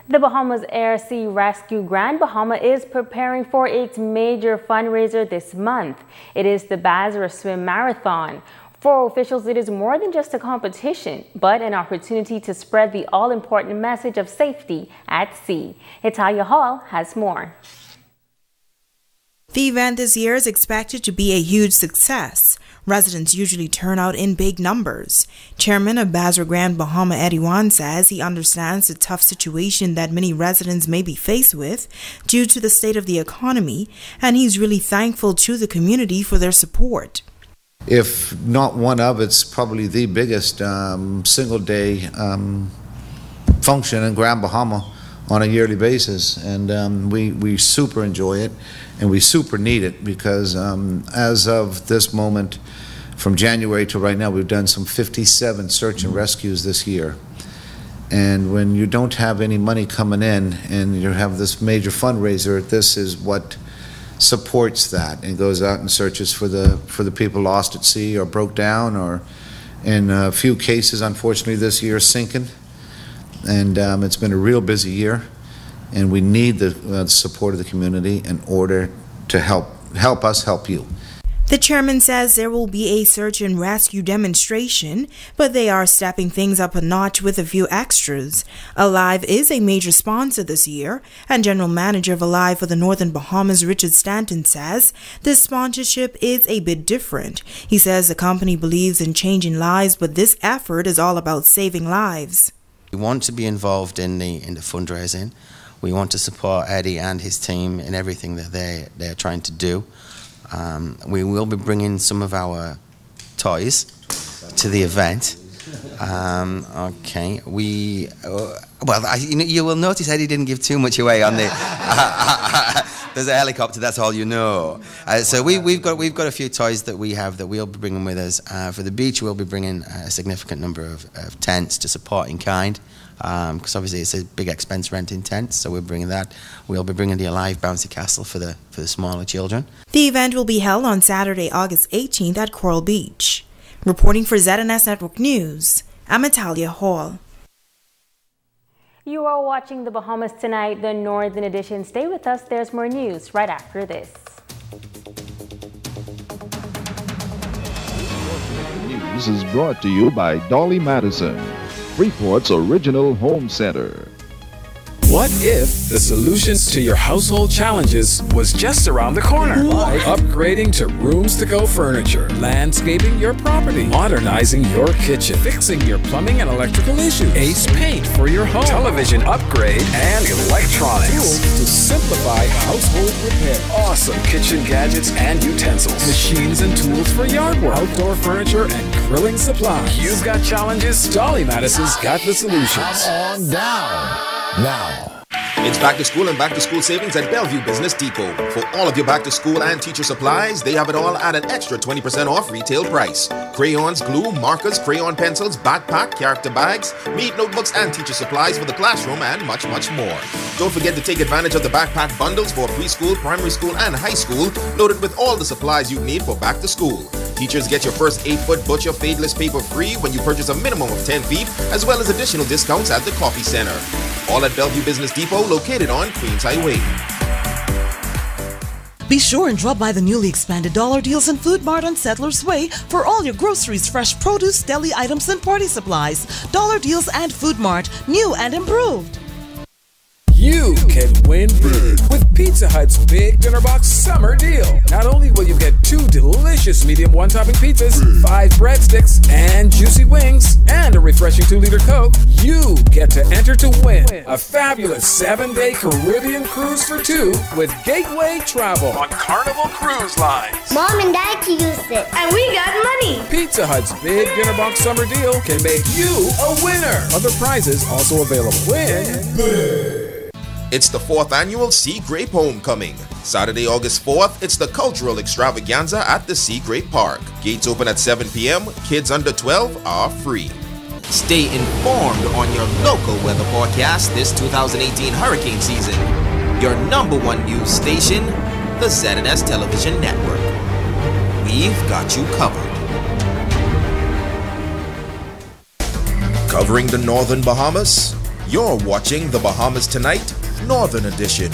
The Bahamas Air Sea Rescue Grand Bahama is preparing for its major fundraiser this month. It is the Basra Swim Marathon. For officials, it is more than just a competition, but an opportunity to spread the all-important message of safety at sea. Italia Hall has more. The event this year is expected to be a huge success. Residents usually turn out in big numbers. Chairman of Basra Grand Bahama, Eddie Wan, says he understands the tough situation that many residents may be faced with due to the state of the economy, and he's really thankful to the community for their support. If not one of, it's probably the biggest single-day function in Grand Bahama on a yearly basis, and we super enjoy it, and we super need it, because as of this moment, from January to right now, we've done some 57 search and rescues this year. And when you don't have any money coming in and you have this major fundraiser, this is what supports that, and goes out and searches for the people lost at sea or broke down, or in a few cases, unfortunately, this year sinking. And it's been a real busy year, and we need the support of the community in order to help us help you. The chairman says there will be a search and rescue demonstration, but they are stepping things up a notch with a few extras. Alive is a major sponsor this year, and General Manager of Alive for the Northern Bahamas, Richard Stanton, says this sponsorship is a bit different. He says the company believes in changing lives, but this effort is all about saving lives. We want to be involved in the fundraising. We want to support Eddie and his team in everything that they're trying to do. We will be bringing some of our toys to the event. Okay, you will notice Eddie didn't give too much away on the. There's a helicopter. That's all you know. So we've got a few toys that we have that we'll be bringing with us. For the beach, we'll be bringing a significant number of tents to support in kind. Because obviously it's a big expense renting tents, so we're bringing that. We'll be bringing the Alive bouncy castle for the smaller children. The event will be held on Saturday, August 18th at Coral Beach. Reporting for ZNS Network News, I'm Italia Hall. You are watching the Bahamas Tonight, the Northern Edition. Stay with us. There's more news right after this. News is brought to you by Dolly Madison, Freeport's original home center. What if the solutions to your household challenges was just around the corner? By upgrading to Rooms To Go furniture, landscaping your property, modernizing your kitchen, fixing your plumbing and electrical issues, Ace Paint for your home, television upgrade, and electronics. Tools to simplify household repair, awesome kitchen gadgets and utensils, machines and tools for yard work, outdoor furniture and grilling supplies. You've got challenges, Dolly Madison's got the solutions. Come on down. Now. It's back to school and back to school savings at Bellevue Business Depot. For all of your back to school and teacher supplies, they have it all at an extra 20% off retail price. Crayons, glue, markers, crayon pencils, backpack, character bags, meat notebooks and teacher supplies for the classroom, and much, much more. Don't forget to take advantage of the backpack bundles for preschool, primary school, and high school, loaded with all the supplies you need for back to school. Teachers get your first 8-foot Butcher Fadeless paper free when you purchase a minimum of 10 feet, as well as additional discounts at the Coffee Center. All at Bellevue Business Depot, located on Queens Highway. Be sure and drop by the newly expanded Dollar Deals and Food Mart on Settlers Way for all your groceries, fresh produce, deli items, and party supplies. Dollar Deals and Food Mart, new and improved. you can win big with Pizza Hut's Big Dinner Box Summer Deal. Not only will you get 2 delicious medium one-topping pizzas, 5 breadsticks, and juicy wings, and a refreshing 2-liter Coke, you get to enter to win a fabulous 7-day Caribbean cruise for 2 with Gateway Travel on Carnival Cruise Lines. Mom and Dad can use it, and we got money. Pizza Hut's Big Dinner Box Summer Deal can make you a winner. Other prizes also available. Win big. It's the 4th annual Sea Grape Homecoming. Saturday, August 4th, it's the cultural extravaganza at the Sea Grape Park. Gates open at 7 p.m. Kids under 12 are free. Stay informed on your local weather forecast this 2018 hurricane season. Your #1 news station, the ZNS Television Network. We've got you covered. Covering the Northern Bahamas, you're watching the Bahamas Tonight Northern Edition.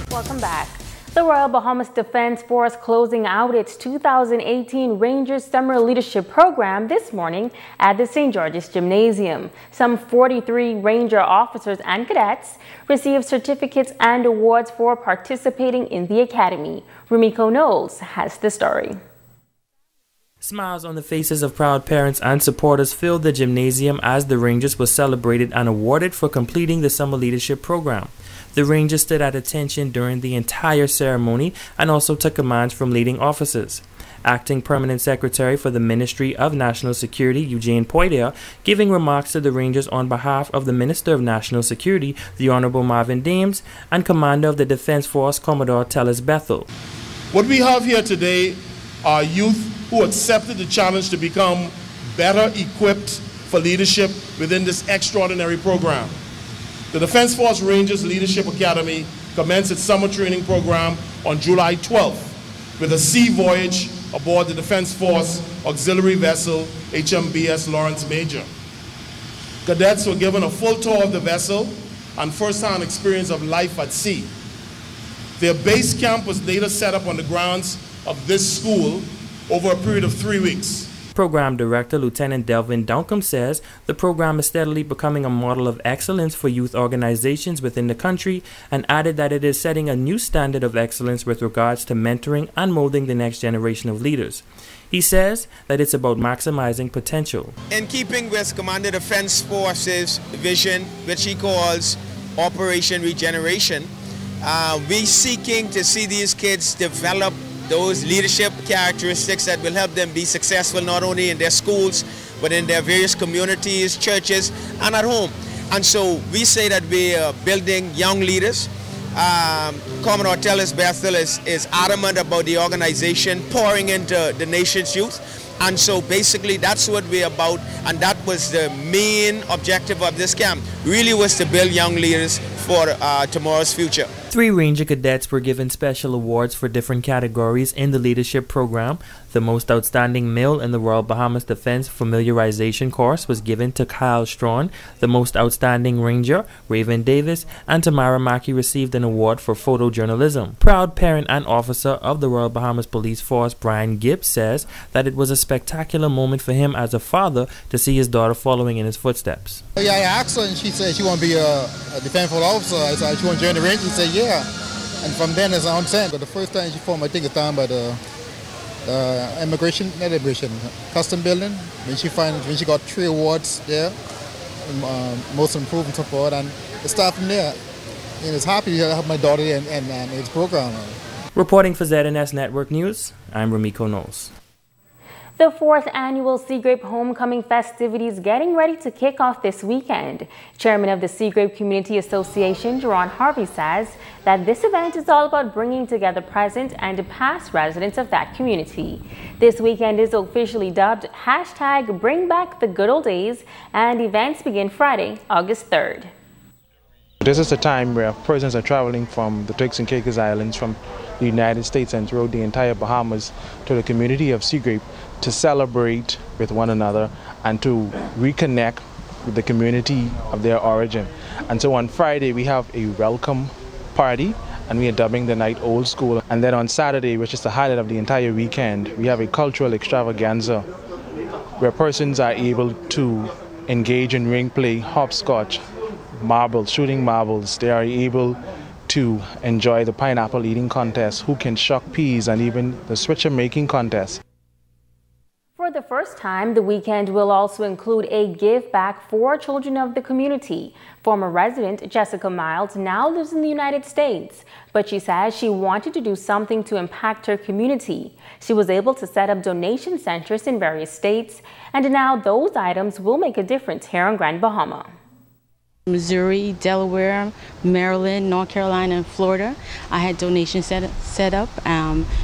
Welcome back. The Royal Bahamas Defense Force closing out its 2018 Rangers Summer Leadership Program this morning at the St. George's Gymnasium. Some 43 Ranger officers and cadets received certificates and awards for participating in the academy. Rumiko Knowles has the story. Smiles on the faces of proud parents and supporters filled the gymnasium as the Rangers were celebrated and awarded for completing the Summer Leadership Program. The Rangers stood at attention during the entire ceremony and also took commands from leading officers. Acting Permanent Secretary for the Ministry of National Security, Eugene Poitier, giving remarks to the Rangers on behalf of the Minister of National Security, the Honorable Marvin Dames, and Commander of the Defense Force, Commodore Tellis Bethel. What we have here today are youth who accepted the challenge to become better equipped for leadership within this extraordinary program. The Defense Force Rangers Leadership Academy commenced its summer training program on July 12th with a sea voyage aboard the Defense Force auxiliary vessel HMBS Lawrence Major. Cadets were given a full tour of the vessel and first-hand experience of life at sea. Their base camp was later set up on the grounds of this school over a period of 3 weeks. Program Director Lieutenant Delvin Duncombe says the program is steadily becoming a model of excellence for youth organizations within the country, and added that it is setting a new standard of excellence with regards to mentoring and molding the next generation of leaders. He says that it's about maximizing potential. In keeping with Commander Defense Force's vision, which he calls Operation Regeneration, we're seeking to see these kids develop those leadership characteristics that will help them be successful not only in their schools, but in their various communities, churches, and at home. And so we say that we are building young leaders. Commodore Tellis Bethel is adamant about the organization pouring into the nation's youth. And so basically that's what we're about, and that was the main objective of this camp, really was to build young leaders for tomorrow's future. 3 Ranger cadets were given special awards for different categories in the leadership program. The most outstanding male in the Royal Bahamas Defense Familiarization Course was given to Kyle Strawn. The most outstanding Ranger, Raven Davis, and Tamara Mackey received an award for photojournalism. Proud parent and officer of the Royal Bahamas Police Force, Brian Gibbs, says that it was a spectacular moment for him as a father to see his daughter following in his footsteps. Yeah, I asked her and she said she want to be a defense force officer. I said she want to join the Rangers. She said yeah. And from then it's on set. But the first time she formed, I think it's down by the custom building. When she got 3 awards there, most improved and so forth, and it started from there. And it's happy to have my daughter and its program. Reporting for ZNS Network News, I'm Rumiko Knowles. The 4th annual Sea Grape Homecoming festivities getting ready to kick off this weekend. Chairman of the Sea Grape Community Association, Jerron Harvey, says that this event is all about bringing together present and past residents of that community. This weekend is officially dubbed #BringBackTheGoodOldDays, and events begin Friday, August 3rd. This is a time where persons are traveling from the Turks and Caicos Islands, from the United States, and throughout the entire Bahamas to the community of Sea Grape to celebrate with one another and to reconnect with the community of their origin. And so on Friday we have a welcome party, and we are dubbing the night Old School. And then on Saturday, which is the highlight of the entire weekend, we have a cultural extravaganza where persons are able to engage in ring play, hopscotch, marbles, shooting marbles. They are able to enjoy the pineapple eating contest, who can shuck peas, and even the switcher making contest. For the first time, the weekend will also include a give back for children of the community. Former resident Jessica Miles now lives in the United States, but she says she wanted to do something to impact her community. She was able to set up donation centers in various states, and now those items will make a difference here in Grand Bahama. Missouri, Delaware, Maryland, North Carolina, and Florida. I had donations set up.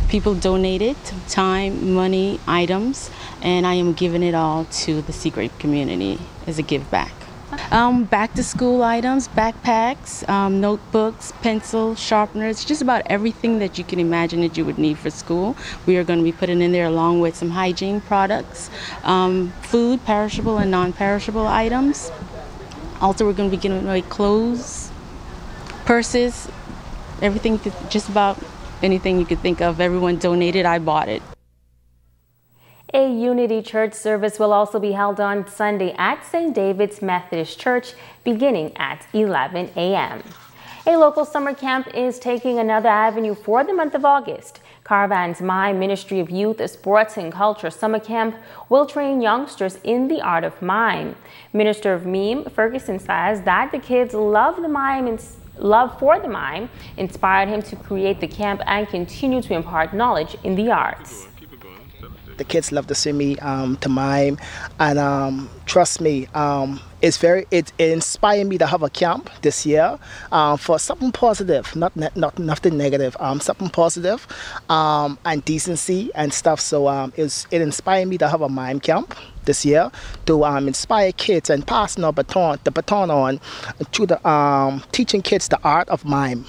People donated time, money, items, and I am giving it all to the Seagrape community as a give back. Back to school items, backpacks, notebooks, pencils, sharpeners, just about everything that you can imagine that you would need for school. We are going to be putting in there along with some hygiene products, food, perishable and non-perishable items. Also, we're going to be giving away clothes, purses, everything, just about anything you could think of. Everyone donated, I bought it. A Unity Church service will also be held on Sunday at St. David's Methodist Church, beginning at 11 a.m. A local summer camp is taking another avenue for the month of August. Caravan's Mime Ministry of Youth, Sports and Culture Summer Camp will train youngsters in the art of mime. Minister of Mime Ferguson says that the kids love for the mime inspired him to create the camp and continue to impart knowledge in the arts. The kids love to see me to mime, and trust me, it inspired me to have a camp this year for something positive, not nothing negative, something positive and decency and stuff. So it inspired me to have a mime camp this year to inspire kids and passing the baton on to the teaching kids the art of mime.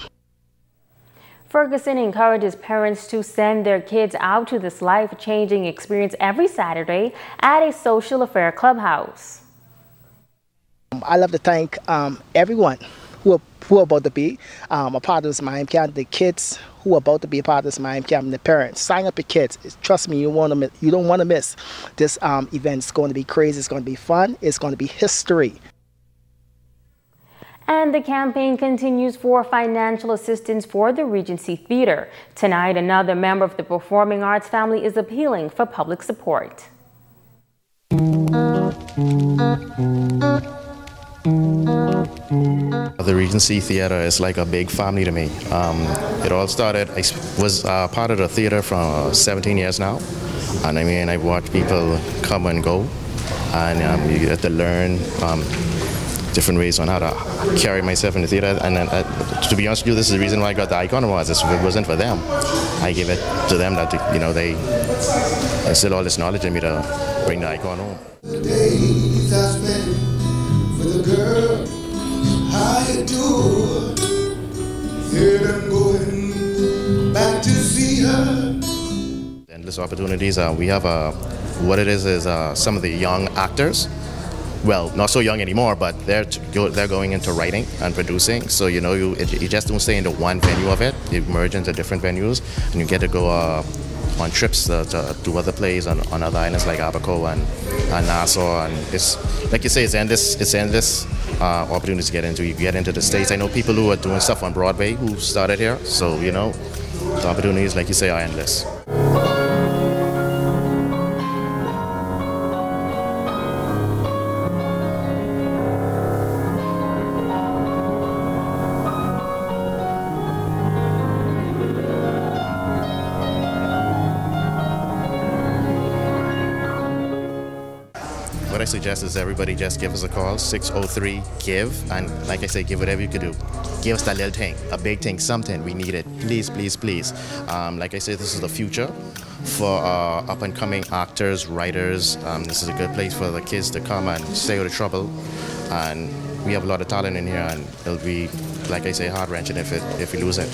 Ferguson encourages parents to send their kids out to this life-changing experience every Saturday at a social affair clubhouse. I love to thank everyone who are about to be a part of this mime camp, the kids who are about to be a part of this mime camp, and the parents. Sign up your kids. Trust me, you don't want to miss this event. It's going to be crazy. It's going to be fun. It's going to be history. And the campaign continues for financial assistance for the Regency Theater. Tonight, another member of the performing arts family is appealing for public support. The Regency Theater is like a big family to me. It all started, I was part of the theater for 17 years now. And I mean, I've watched people come and go. And you get to learn different ways on how to carry myself in the theater, and to be honest with you, this is the reason why I got the Icon Awards. If it wasn't for them, I give it to them that they instilled all this knowledge in me to bring the Icon home. The days I spent with the girl I adore, here I'm going back to see her. Endless opportunities. We have what it is some of the young actors. Well, not so young anymore, but they're going into writing and producing. So you just don't stay in the one venue of it. You merge into different venues, and you get to go on trips to do other plays on other islands like Abaco and Nassau. And it's like you say, it's endless opportunities to get into. You get into the States. I know people who are doing stuff on Broadway who started here. So the opportunities, like you say, are endless. What I suggest is everybody just give us a call, 603-GIVE, and like I say, give whatever you could do. Give us that little thing, a big thing, something, we need it. Please, please, please. Like I said, this is the future for up-and-coming actors, writers. This is a good place for the kids to come and stay out of trouble. And we have a lot of talent in here, and it'll be, like I say, heart-wrenching if we lose it.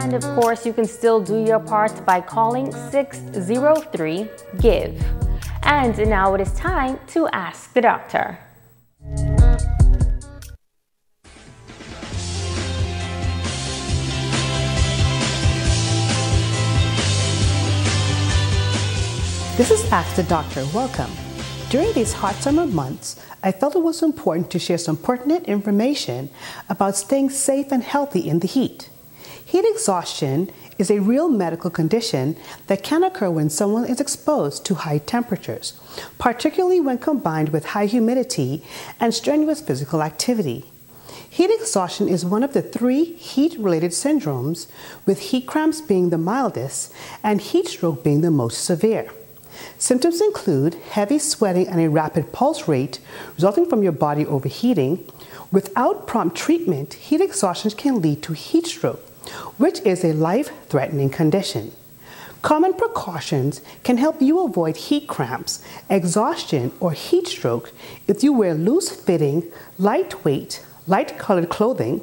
And of course, you can still do your part by calling 603-GIVE. And now it is time to Ask the Doctor. This is Ask the Doctor. Welcome. During these hot summer months, I felt it was important to share some pertinent information about staying safe and healthy in the heat. Heat exhaustion is a real medical condition that can occur when someone is exposed to high temperatures, particularly when combined with high humidity and strenuous physical activity. Heat exhaustion is one of the 3 heat-related syndromes, with heat cramps being the mildest and heat stroke being the most severe. Symptoms include heavy sweating and a rapid pulse rate resulting from your body overheating. Without prompt treatment, heat exhaustion can lead to heat stroke, which is a life-threatening condition. Common precautions can help you avoid heat cramps, exhaustion, or heat stroke if you wear loose-fitting, lightweight, light-colored clothing,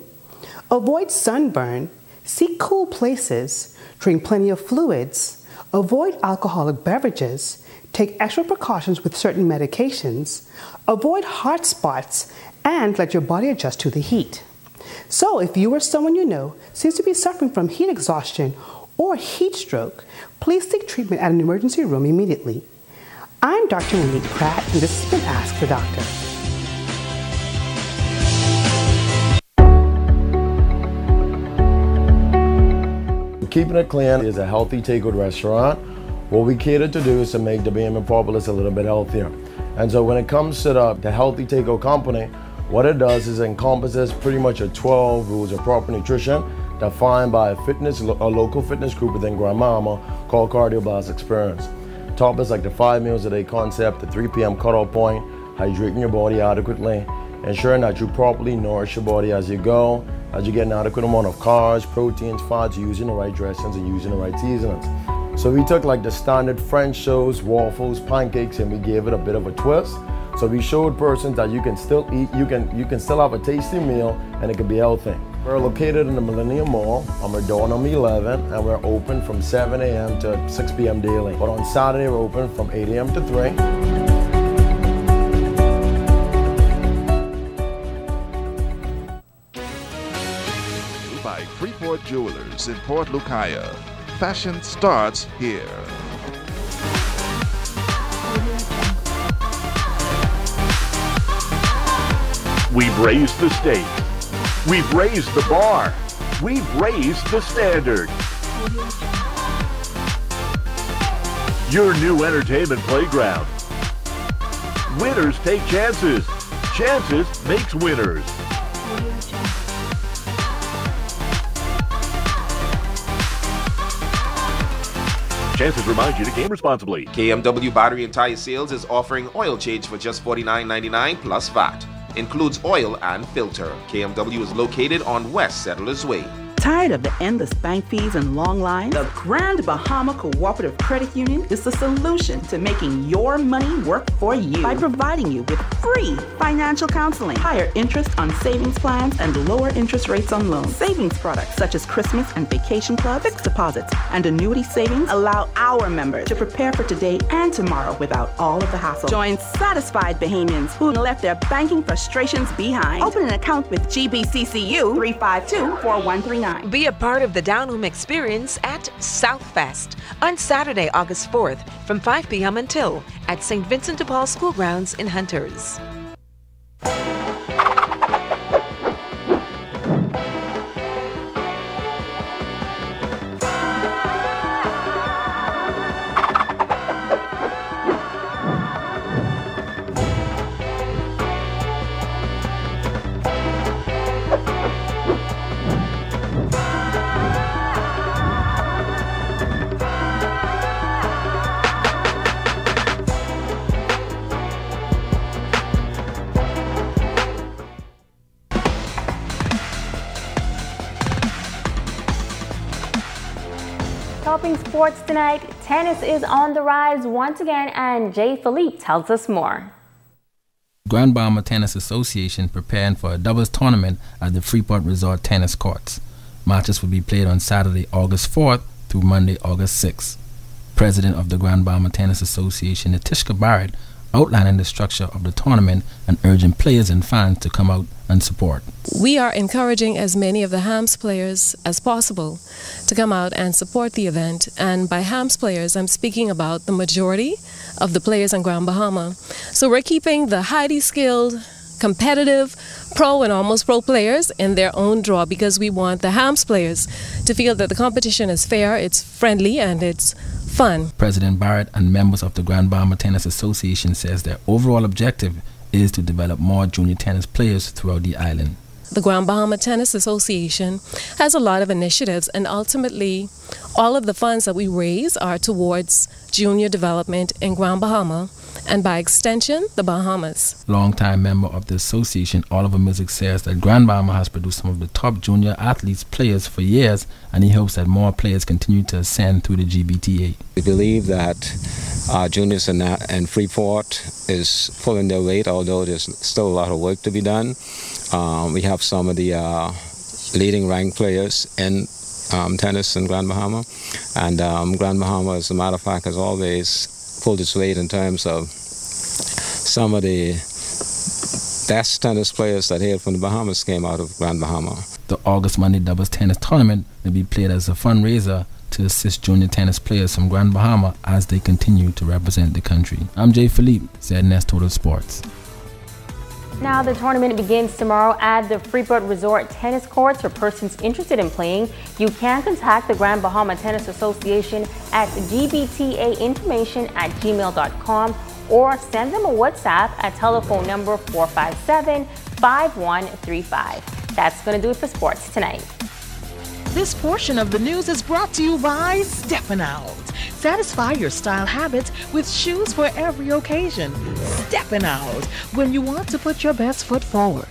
avoid sunburn, seek cool places, drink plenty of fluids, avoid alcoholic beverages, take extra precautions with certain medications, avoid hot spots, and let your body adjust to the heat. So if you or someone you know seems to be suffering from heat exhaustion or heat stroke, please seek treatment at an emergency room immediately. I'm Dr. Monique Pratt, and this has been Ask the Doctor. Keeping It Clean is a healthy takeout restaurant. What we cater to do is to make the Bahamian populace a little bit healthier. And so when it comes to the Healthy Takeout Company, what it does is encompasses pretty much a 12 rules of proper nutrition defined by a local fitness group within Grand Bahama called Cardioblast Experience. Topics like the 5 meals a day concept, the 3 p.m. cutoff point, hydrating your body adequately, ensuring that you properly nourish your body as you go, as you get an adequate amount of carbs, proteins, fats, using the right dressings and using the right seasonings. So we took like the standard French toast, waffles, pancakes, and we gave it a bit of a twist. So we showed persons that you can still eat, you can still have a tasty meal, and it can be healthy. We're located in the Millennium Mall. We're door number 11, and we're open from 7 a.m. to 6 p.m. daily. But on Saturday, we're open from 8 a.m. to 3. By Freeport Jewelers in Port Lucaya. Fashion starts here. We've raised the stakes. We've raised the bar. We've raised the standard. Your new entertainment playground. Winners take chances. Chances makes winners. Chances remind you to game responsibly. KMW Battery and Tire Sales is offering oil change for just $49.99 plus VAT. Includes oil and filter. KMW is located on West Settlers Way. Tired of the endless bank fees and long lines? The Grand Bahama Cooperative Credit Union is the solution to making your money work for you by providing you with free financial counseling, higher interest on savings plans, and lower interest rates on loans. Savings products such as Christmas and Vacation Club, fixed deposits, and annuity savings allow our members to prepare for today and tomorrow without all of the hassle. Join satisfied Bahamians who left their banking frustrations behind. Open an account with GBCCU 352-4139. Be a part of the Down Home experience at Southfest on Saturday, August 4th from 5 p.m. until at St. Vincent de Paul School Grounds in Hunters. Helping sports tonight, tennis is on the rise once again, and Jay Philippe tells us more. Grand Bahama Tennis Association preparing for a doubles tournament at the Freeport Resort Tennis Courts. Matches will be played on Saturday, August 4th through Monday, August 6th. President of the Grand Bahama Tennis Association, Natishka Barrett, outlining the structure of the tournament and urging players and fans to come out and support. We are encouraging as many of the Hams players as possible to come out and support the event. And by Hams players, I'm speaking about the majority of the players in Grand Bahama. So we're keeping the highly skilled, competitive, pro and almost pro players in their own draw because we want the Hams players to feel that the competition is fair, it's friendly, and it's fun. President Barrett and members of the Grand Bahama Tennis Association says their overall objective is to develop more junior tennis players throughout the island. The Grand Bahama Tennis Association has a lot of initiatives, and ultimately all of the funds that we raise are towards junior development in Grand Bahama and by extension the Bahamas. Longtime member of the association, Oliver Music, says that Grand Bahama has produced some of the top junior athletes players for years, and he hopes that more players continue to ascend through the GBTA. We believe that juniors in Freeport is pulling their weight, although there's still a lot of work to be done. We have some of the leading ranked players in tennis in Grand Bahama, and Grand Bahama, as a matter of fact, has always pulled its weight in terms of some of the best tennis players that hail from the Bahamas came out of Grand Bahama. The August Monday Doubles Tennis Tournament will be played as a fundraiser to assist junior tennis players from Grand Bahama as they continue to represent the country. I'm Jay Philippe, ZNS Total Sports. Now the tournament begins tomorrow at the Freeport Resort tennis courts. For persons interested in playing, you can contact the Grand Bahama Tennis Association at gbtainformation@gmail.com or send them a WhatsApp at telephone number 457-5135. That's going to do it for sports tonight. This portion of the news is brought to you by Steppin' Out. Satisfy your style habits with shoes for every occasion. Steppin' Out, when you want to put your best foot forward.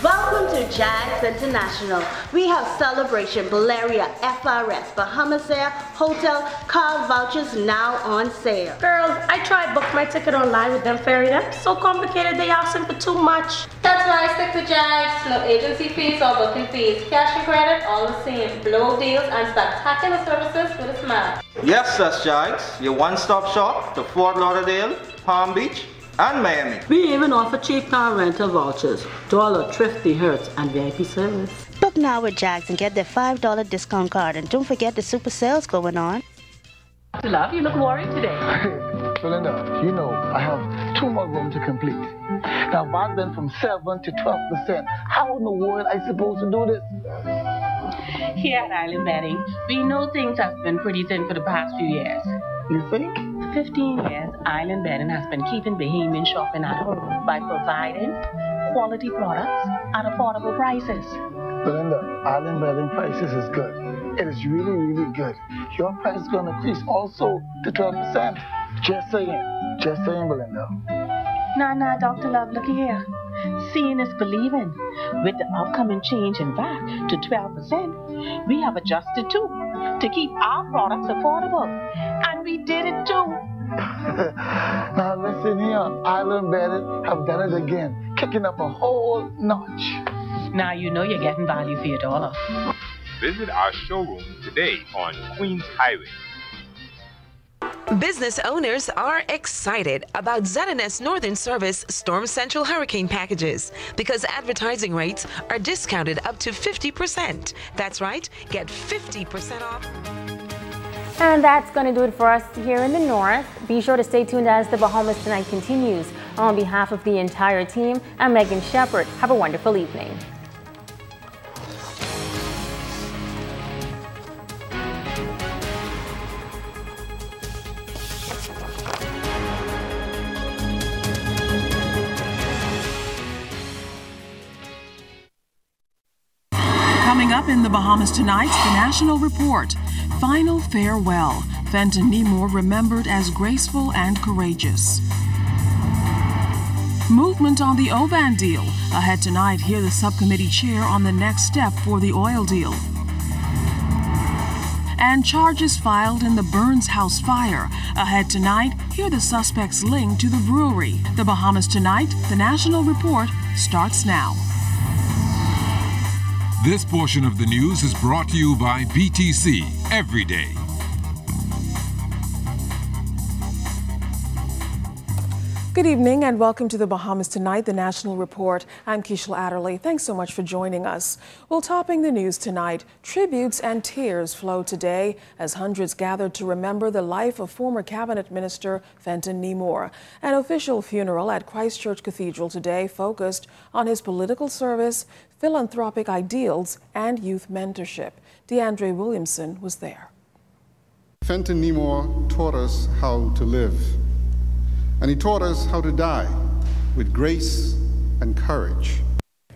Welcome to Jags International. We have Celebration, Balearia, FRS, Bahamas Air, Hotel, car vouchers now on sale. Girls, I tried book my ticket online with them ferry them. So complicated, they asking for too much. That's why I stick to Jags. No agency fees or booking fees. Cash and credit, all the same. Blow deals and spectacular services with a smile. Yes, that's Jags, your one-stop shop to Fort Lauderdale, Palm Beach, and Miami. We even offer cheap car rental vouchers, Dollar, Thrifty, Hertz, and VIP service. Book now with Jags and get their $5 discount card. And don't forget the super sales going on. Dr. Love, you look worried today. Belinda, you know I have 2 more rooms to complete. Now, VAT went from 7 to 12%. How in the world are I supposed to do this? Here at Island Bedding, we know things have been pretty thin for the past few years. You think? 15 years, Island Bedding has been keeping Bahamian shopping at home by providing quality products at affordable prices. Belinda, Island Bedding prices is good. It is really, really good. Your price is going to increase also to 12%. Just saying, Belinda. Nah, Dr. Love, look here. Seeing is believing. With the upcoming change in VAT to 12%, we have adjusted too to keep our products affordable. And we did it too. Now listen here, Island Bedding have done it again, kicking up a whole notch. Now you know you're getting value for your dollar. Visit our showroom today on Queens Highway. Business owners are excited about ZNS Northern Service Storm Central Hurricane packages because advertising rates are discounted up to 50%. That's right, get 50% off. And that's going to do it for us here in the North. Be sure to stay tuned as the Bahamas Tonight continues. On behalf of the entire team, I'm Megan Shepard. Have a wonderful evening. Coming up in the Bahamas Tonight, the National Report. Final farewell. Fenton Nemore remembered as graceful and courageous. Movement on the Oban deal. Ahead tonight, hear the subcommittee chair on the next step for the oil deal. And charges filed in the Burns House fire. Ahead tonight, hear the suspects linked to the brewery. The Bahamas Tonight, the National Report, starts now. This portion of the news is brought to you by BTC Every Day. Good evening and welcome to the Bahamas Tonight, the National Report. I'm Keishla Adderley. Thanks so much for joining us. Well, topping the news tonight, tributes and tears flowed today as hundreds gathered to remember the life of former Cabinet Minister Fenton Nimore. An official funeral at Christ Church Cathedral today focused on his political service, philanthropic ideals, and youth mentorship. DeAndre Williamson was there. Fenton Nimore taught us how to live. And he taught us how to die with grace and courage.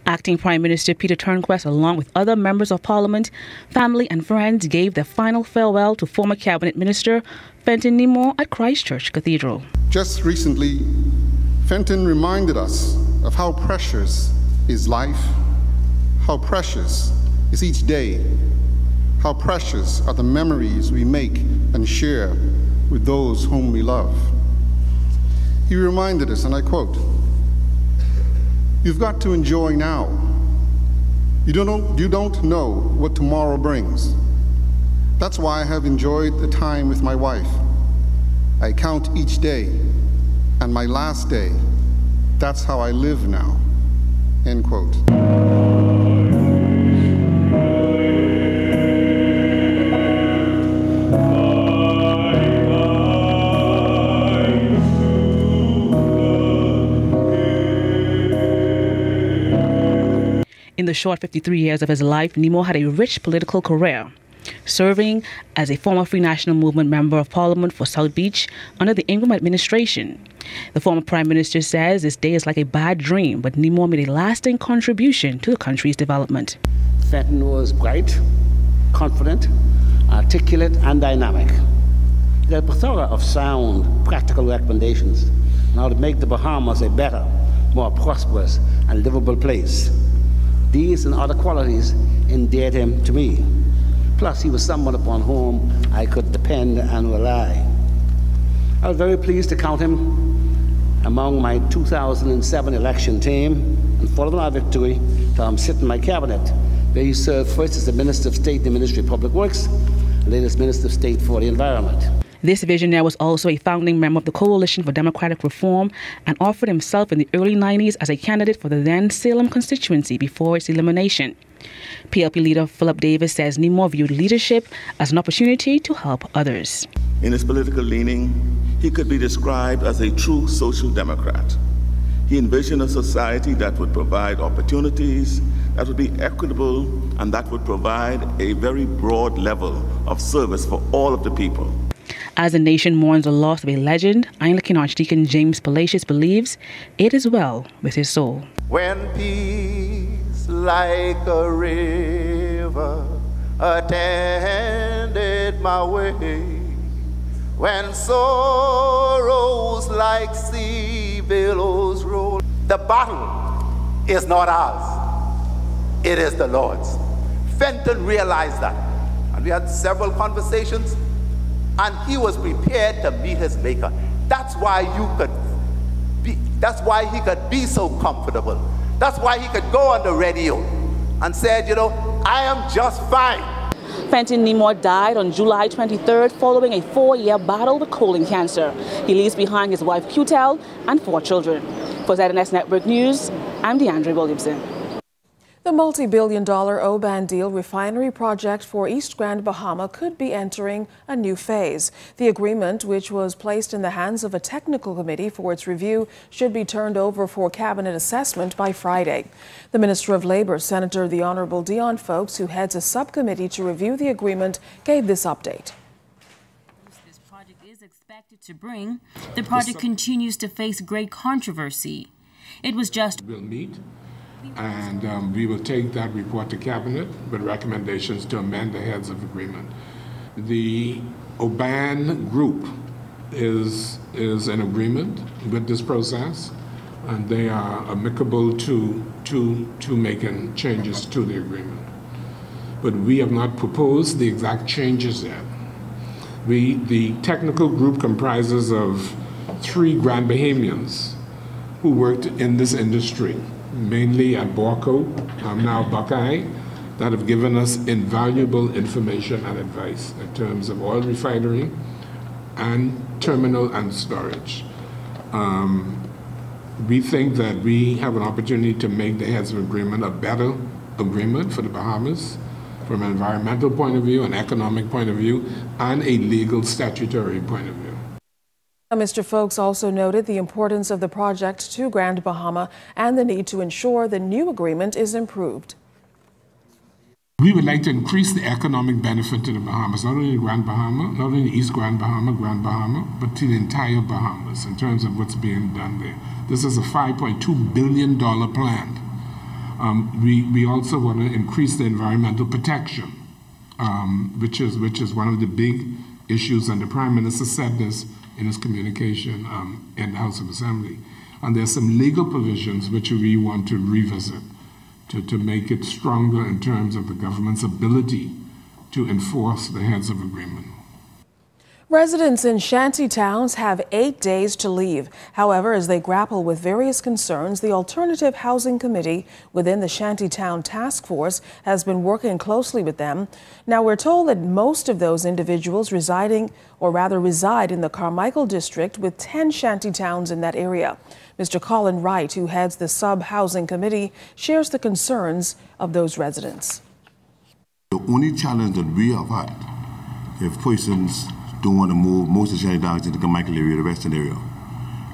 Acting Prime Minister Peter Turnquest, along with other members of Parliament, family and friends, gave their final farewell to former Cabinet Minister Fenton Nimore at Christ Church Cathedral. Just recently, Fenton reminded us of how precious is life, how precious is each day, how precious are the memories we make and share with those whom we love. He reminded us, and I quote, "You've got to enjoy now. You don't know what tomorrow brings. That's why I have enjoyed the time with my wife. I count each day, and my last day, that's how I live now." End quote. In the short 53 years of his life, Nimore had a rich political career, serving as a former Free National Movement Member of Parliament for South Beach under the Ingram administration. The former Prime Minister says this day is like a bad dream, but Nimore made a lasting contribution to the country's development. Fenton was bright, confident, articulate, and dynamic. He had a plethora of sound, practical recommendations on how to make the Bahamas a better, more prosperous, and livable place. These and other qualities endeared him to me. Plus, he was someone upon whom I could depend and rely. I was very pleased to count him among my 2007 election team, and following our victory, to sit in my cabinet, where he served first as the Minister of State in the Ministry of Public Works, and later as Minister of State for the Environment. This visionary was also a founding member of the Coalition for Democratic Reform and offered himself in the early 90s as a candidate for the then Salem constituency before its elimination. PLP leader Philip Davis says Nimore viewed leadership as an opportunity to help others. In his political leaning, he could be described as a true social democrat. He envisioned a society that would provide opportunities, that would be equitable, and that would provide a very broad level of service for all of the people. As the nation mourns the loss of a legend, Anglican Archdeacon James Palacios believes it is well with his soul. When peace like a river attended my way, when sorrows like sea billows roll, the battle is not ours, it is the Lord's. Fenton realized that, and we had several conversations, and he was prepared to meet his maker. That's why he could be so comfortable. That's why he could go on the radio and said, you know, I am just fine. Fenton Nimore died on July 23rd following a 4-year battle with colon cancer. He leaves behind his wife Cutel and 4 children. For ZNS Network News, I'm DeAndre Williamson. The multi-billion-dollar Oban Deal refinery project for East Grand Bahama could be entering a new phase. The agreement, which was placed in the hands of a technical committee for its review, should be turned over for cabinet assessment by Friday. The Minister of Labor, Senator the Honorable Dion Fowkes, who heads a subcommittee to review the agreement, gave this update. This project is expected to bring. The project continues to face great controversy. It was just... We'll meet. And we will take that report to Cabinet with recommendations to amend the heads of agreement. The Oban group is in agreement with this process, and they are amicable to making changes to the agreement. But we have not proposed the exact changes yet. The technical group comprises of 3 Grand Bahamians who worked in this industry, mainly at Borco, now Buckeye, that have given us invaluable information and advice in terms of oil refinery and terminal and storage. We think that we have an opportunity to make the heads of agreement a better agreement for the Bahamas from an environmental point of view, an economic point of view, and a legal statutory point of view. Mr. Folks also noted the importance of the project to Grand Bahama and the need to ensure the new agreement is improved. We would like to increase the economic benefit to the Bahamas, not only Grand Bahama, not only East Grand Bahama, but to the entire Bahamas in terms of what's being done there. This is a $5.2 billion plan. We also want to increase the environmental protection, which is one of the big issues, and the Prime Minister said this in his communication in the House of Assembly. And there's some legal provisions which we want to revisit to make it stronger in terms of the government's ability to enforce the heads of agreement. Residents in shanty towns have 8 days to leave. However, as they grapple with various concerns, the Alternative Housing Committee within the Shantytown Task Force has been working closely with them. Now, we're told that most of those individuals reside in the Carmichael district, with 10 shanty towns in that area. Mr. Colin Wright, who heads the Sub-Housing Committee, shares the concerns of those residents. The only challenge that we have had, if persons don't want to move most of the shanty towns into the Carmichael area, the western area,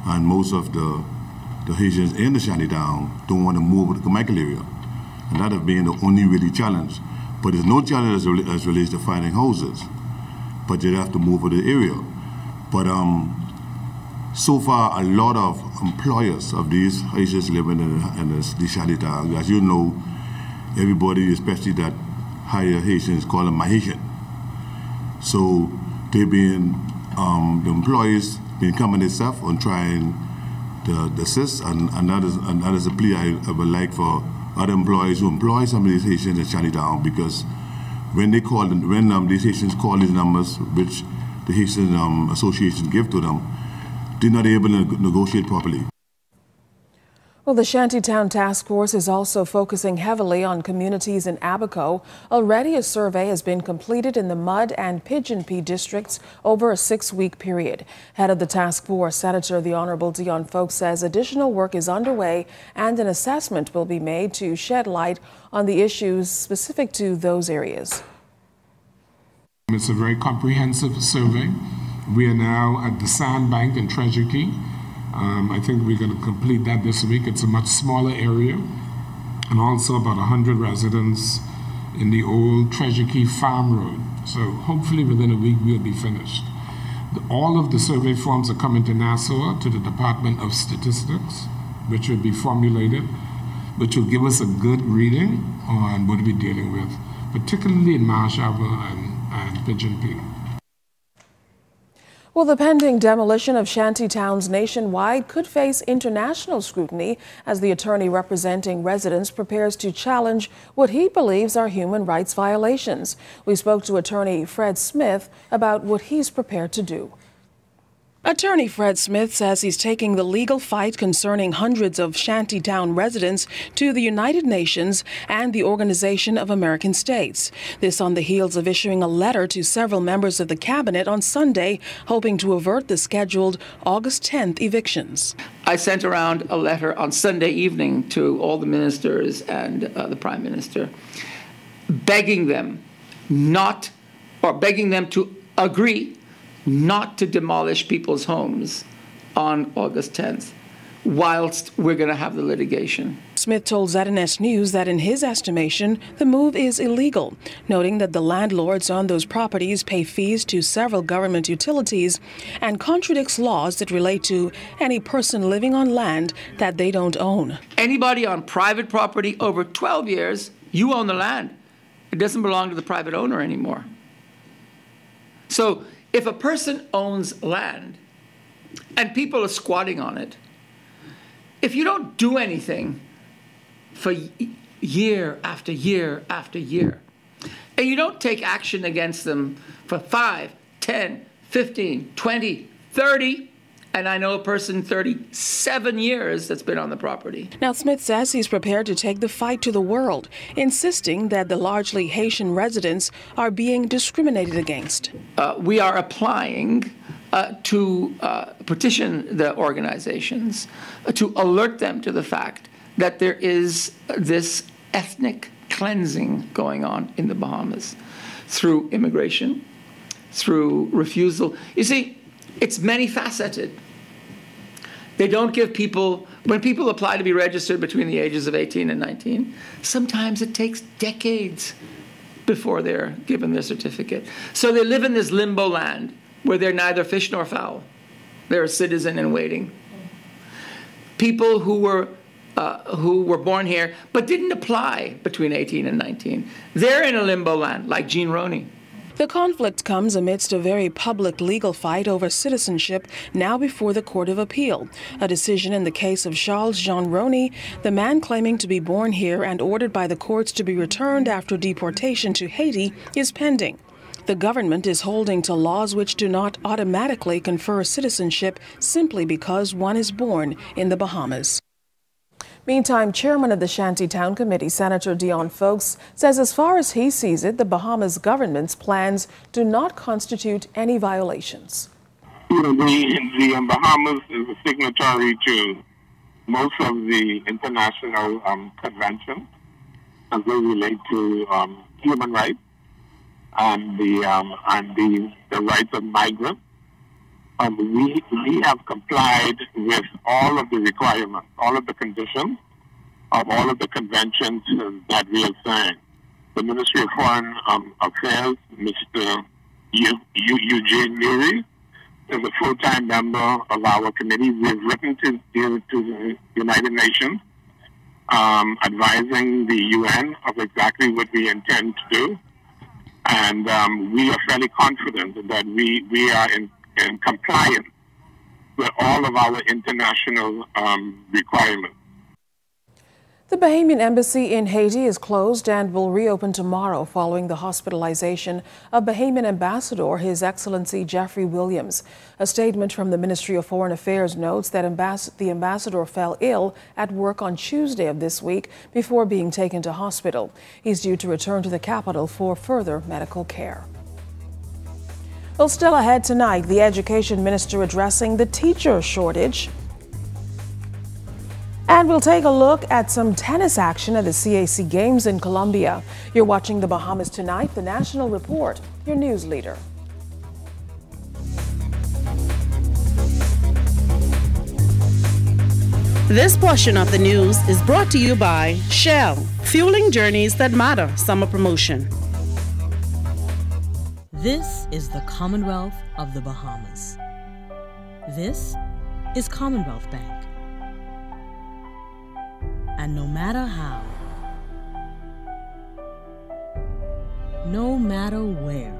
and most of the Haitians in the shanty town don't want to move to the Carmichael area, and that has been the only really challenge. But there's no challenge as relates to finding houses, but you have to move to the area. But so far, a lot of employers of these Haitians living in the shanty town, as you know, everybody, especially that higher Haitians, call them Mahaitian. So they've been, the employees been coming themselves on trying to assist, and that is a plea I would like for other employees who employ some of these Haitians in Shantytown, because when they call, these Haitians call these numbers, which the Haitian Association give to them, they're not able to negotiate properly. Well, the Shantytown Task Force is also focusing heavily on communities in Abaco. Already a survey has been completed in the Mud and Pigeon Pea districts over a 6-week period. Head of the task force, Senator the Honorable Dion Folks, says additional work is underway and an assessment will be made to shed light on the issues specific to those areas. It's a very comprehensive survey. We are now at the Sandbank in Treasure Key. I think we're going to complete that this week. It's a much smaller area, and also about 100 residents in the old Treasure Key Farm Road. So hopefully within a week we'll be finished. All of the survey forms are coming to Nassau, to the Department of Statistics, which will be formulated, which will give us a good reading on what we're dealing with, particularly in Marsh Harbor and Pigeon Pea. Well, the pending demolition of shanty towns nationwide could face international scrutiny as the attorney representing residents prepares to challenge what he believes are human rights violations. We spoke to attorney Fred Smith about what he's prepared to do. Attorney Fred Smith says he's taking the legal fight concerning hundreds of shantytown residents to the United Nations and the Organization of American States. This on the heels of issuing a letter to several members of the cabinet on Sunday, hoping to avert the scheduled August 10th evictions. I sent around a letter on Sunday evening to all the ministers and the Prime Minister, begging them to agree not to demolish people's homes on August 10th, whilst we're going to have the litigation. Smith told ZNS News that in his estimation, the move is illegal, noting that the landlords on those properties pay fees to several government utilities and contradicts laws that relate to any person living on land that they don't own. Anybody on private property over 12 years, you own the land. It doesn't belong to the private owner anymore. So if a person owns land and people are squatting on it, if you don't do anything for year after year after year, and you don't take action against them for 5, 10, 15, 20, 30, and I know a person 37 years that's been on the property. Now, Smith says he's prepared to take the fight to the world, insisting that the largely Haitian residents are being discriminated against. We are applying to petition the organizations to alert them to the fact that there is this ethnic cleansing going on in the Bahamas through immigration, through refusal. You see, it's many faceted. They don't give people, when people apply to be registered between the ages of 18 and 19, sometimes it takes decades before they're given their certificate. So they live in this limbo land where they're neither fish nor fowl. They're a citizen in waiting. People who were born here but didn't apply between 18 and 19, they're in a limbo land, like Jean Roney. The conflict comes amidst a very public legal fight over citizenship now before the Court of Appeal. A decision in the case of Charles Jean Roney, the man claiming to be born here and ordered by the courts to be returned after deportation to Haiti, is pending. The government is holding to laws which do not automatically confer citizenship simply because one is born in the Bahamas. Meantime, chairman of the Shantytown Committee, Senator Dion Fowlkes, says as far as he sees it, the Bahamas government's plans do not constitute any violations. The Bahamas is a signatory to most of the international conventions as they relate to human rights and the rights of migrants. We have complied with all of the requirements, all of the conditions of all of the conventions that we have signed. The Ministry of Foreign Affairs, Mr. Eugene Neary, is a full-time member of our committee. We've written to the United Nations advising the UN of exactly what we intend to do. And we are fairly confident that we are in compliance with all of our international requirements. The Bahamian embassy in Haiti is closed and will reopen tomorrow following the hospitalization of Bahamian ambassador, His Excellency Jeffrey Williams. A statement from the Ministry of Foreign Affairs notes that the ambassador fell ill at work on Tuesday of this week before being taken to hospital. He's due to return to the capital for further medical care. Well, still ahead tonight, the education minister addressing the teacher shortage. And we'll take a look at some tennis action at the CAC Games in Colombia. You're watching The Bahamas Tonight, the National Report, your news leader. This portion of the news is brought to you by Shell, fueling journeys that matter. Summer promotion. This is the Commonwealth of the Bahamas. This is Commonwealth Bank. And no matter how, no matter where,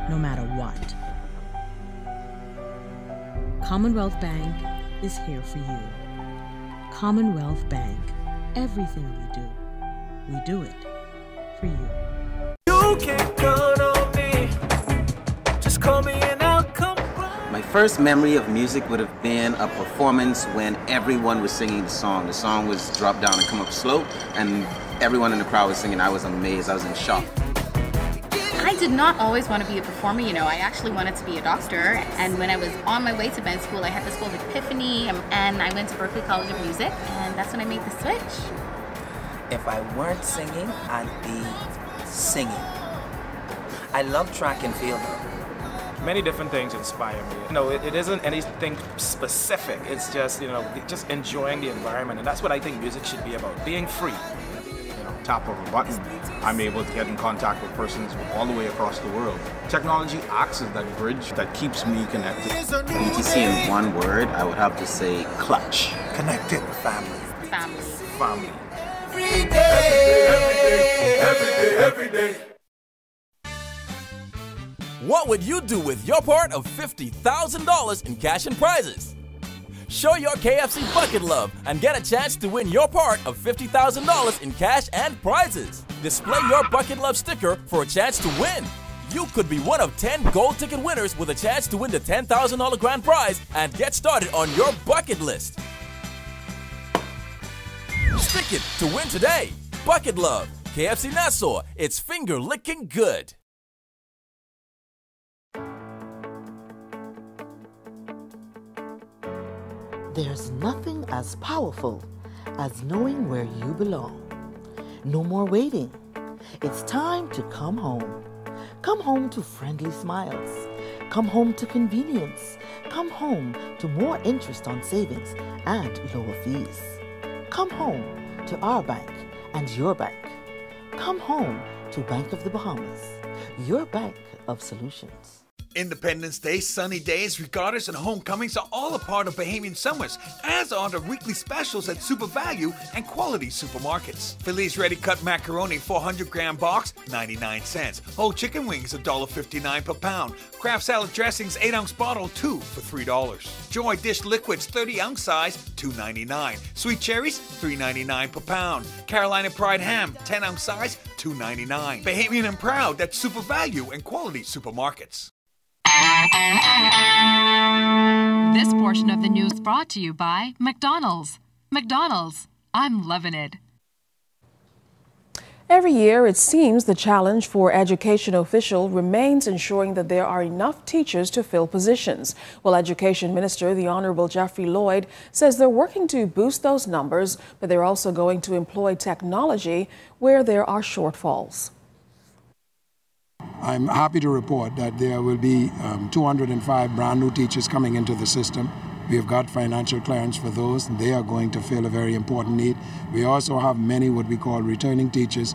no matter what, Commonwealth Bank is here for you. Commonwealth Bank, everything we do it for you. You can count on me, just call me and I'll come. My first memory of music would have been a performance when everyone was singing the song. The song was drop down and come up slow, and everyone in the crowd was singing. I was amazed, I was in shock. I did not always want to be a performer, you know, I actually wanted to be a doctor. And when I was on my way to med school, I had this whole epiphany, and I went to Berklee College of Music, and that's when I made the switch. If I weren't singing, I'd be singing. I love track and field. Many different things inspire me. You know, it isn't anything specific. It's just, you know, just enjoying the environment. And that's what I think music should be about, being free. You know, tap of a button, I'm able to get in contact with persons all the way across the world. Technology acts as that bridge that keeps me connected. BTC in one word, I would have to say clutch. Connected. Family. Family. Family. Every day, every day, every day. What would you do with your part of $50,000 in cash and prizes? Show your KFC bucket love and get a chance to win your part of $50,000 in cash and prizes. Display your bucket love sticker for a chance to win. You could be one of 10 gold ticket winners with a chance to win the $10,000 grand prize and get started on your bucket list. Stick it to win today. Bucket love. KFC Nassau. It's finger licking good. There's nothing as powerful as knowing where you belong. No more waiting. It's time to come home. Come home to friendly smiles. Come home to convenience. Come home to more interest on savings and lower fees. Come home to our bank and your bank. Come home to Bank of the Bahamas, your bank of solutions. Independence Day, sunny days, regattas, and homecomings are all a part of Bahamian summers, as are the weekly specials at Super Value and Quality Supermarkets. Feliz Ready Cut Macaroni 400-gram box, 99 cents. Whole chicken wings, $1.59 per pound. Kraft salad dressings, 8-ounce bottle, 2 for $3. Joy Dish Liquids, 30-ounce size, $2.99. Sweet cherries, $3.99 per pound. Carolina Pride ham, 10-ounce size, $2.99. Bahamian and proud, that's Super Value and Quality Supermarkets. This portion of the news brought to you by McDonald's. McDonald's, I'm loving it. Every year, it seems the challenge for education officials remains ensuring that there are enough teachers to fill positions. Well, Education Minister, the Honorable Jeffrey Lloyd, says they're working to boost those numbers, but they're also going to employ technology where there are shortfalls. I'm happy to report that there will be 205 brand new teachers coming into the system. We have got financial clearance for those. They are going to fill a very important need. We also have many what we call returning teachers,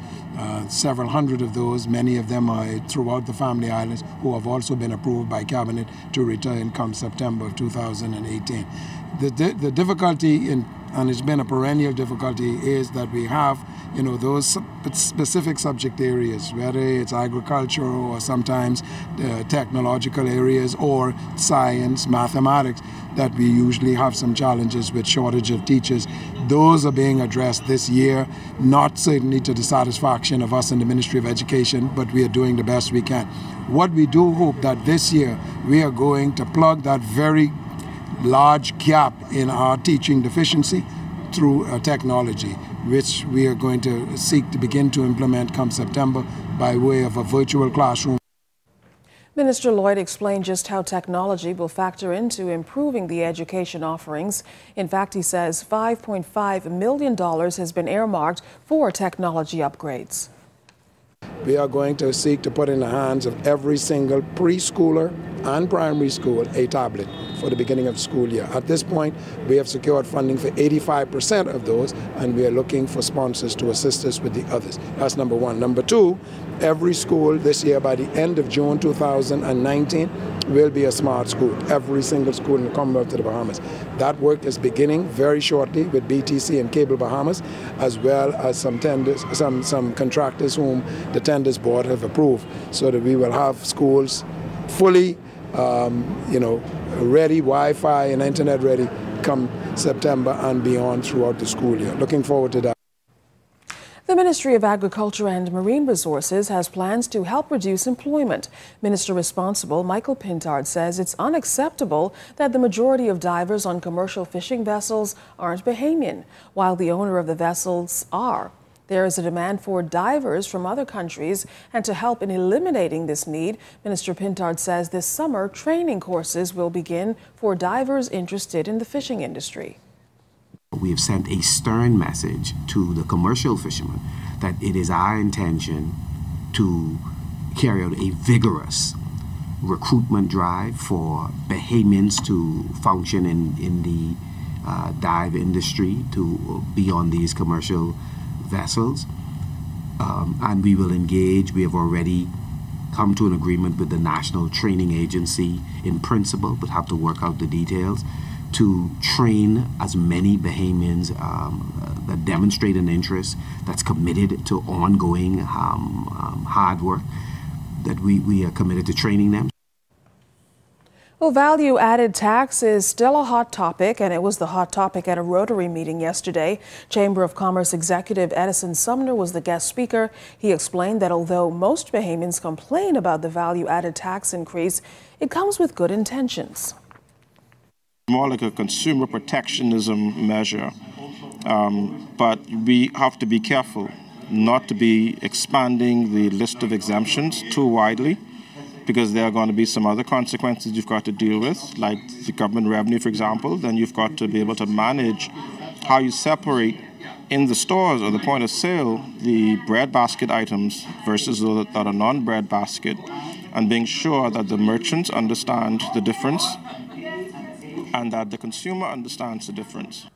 several hundred of those. Many of them are throughout the Family Islands who have also been approved by Cabinet to return come September of 2018. The difficulty, and it's been a perennial difficulty, is that we have those specific subject areas, whether it's agricultural or sometimes technological areas or science, mathematics, that we usually have some challenges with shortage of teachers. Those are being addressed this year, not certainly to the satisfaction of us in the Ministry of Education, but we are doing the best we can. What we do hope that this year we are going to plug that very large gap in our teaching deficiency through technology, which we are going to seek to begin to implement come September by way of a virtual classroom. Minister Lloyd explained just how technology will factor into improving the education offerings. In fact, he says $5.5 million has been earmarked for technology upgrades. We are going to seek to put in the hands of every single preschooler and primary school a tablet for the beginning of the school year. At this point, we have secured funding for 85% of those, and we are looking for sponsors to assist us with the others. That's number one. Number two, every school this year by the end of June 2019 will be a smart school. Every single school in the Commonwealth of the Bahamas. That work is beginning very shortly with BTC and Cable Bahamas, as well as some tenders, some contractors whom the tenders board have approved, so that we will have schools fully ready, Wi-Fi and internet ready come September and beyond throughout the school year. Looking forward to that. The Ministry of Agriculture and Marine Resources has plans to help reduce employment. Minister responsible Michael Pintard says it's unacceptable that the majority of divers on commercial fishing vessels aren't Bahamian, while the owner of the vessels are. There is a demand for divers from other countries, and to help in eliminating this need, Minister Pintard says this summer training courses will begin for divers interested in the fishing industry. We have sent a stern message to the commercial fishermen that it is our intention to carry out a vigorous recruitment drive for Bahamians to function in the dive industry, to be on these commercial vessels, and we will engage. We have already come to an agreement with the National Training Agency in principle, but have to work out the details to train as many Bahamians that demonstrate an interest, that's committed to ongoing hard work, that we are committed to training them. Well, value-added tax is still a hot topic, and it was the hot topic at a Rotary meeting yesterday. Chamber of Commerce Executive Edison Sumner was the guest speaker. He explained that although most Bahamians complain about the value-added tax increase, it comes with good intentions. More like a consumer protectionism measure, but we have to be careful not to be expanding the list of exemptions too widely. because there are going to be some other consequences you've got to deal with, like the government revenue, for example. Then you've got to be able to manage how you separate in the stores or the point of sale the bread basket items versus those that are non-bread basket, and being sure that the merchants understand the difference and that the consumer understands the difference.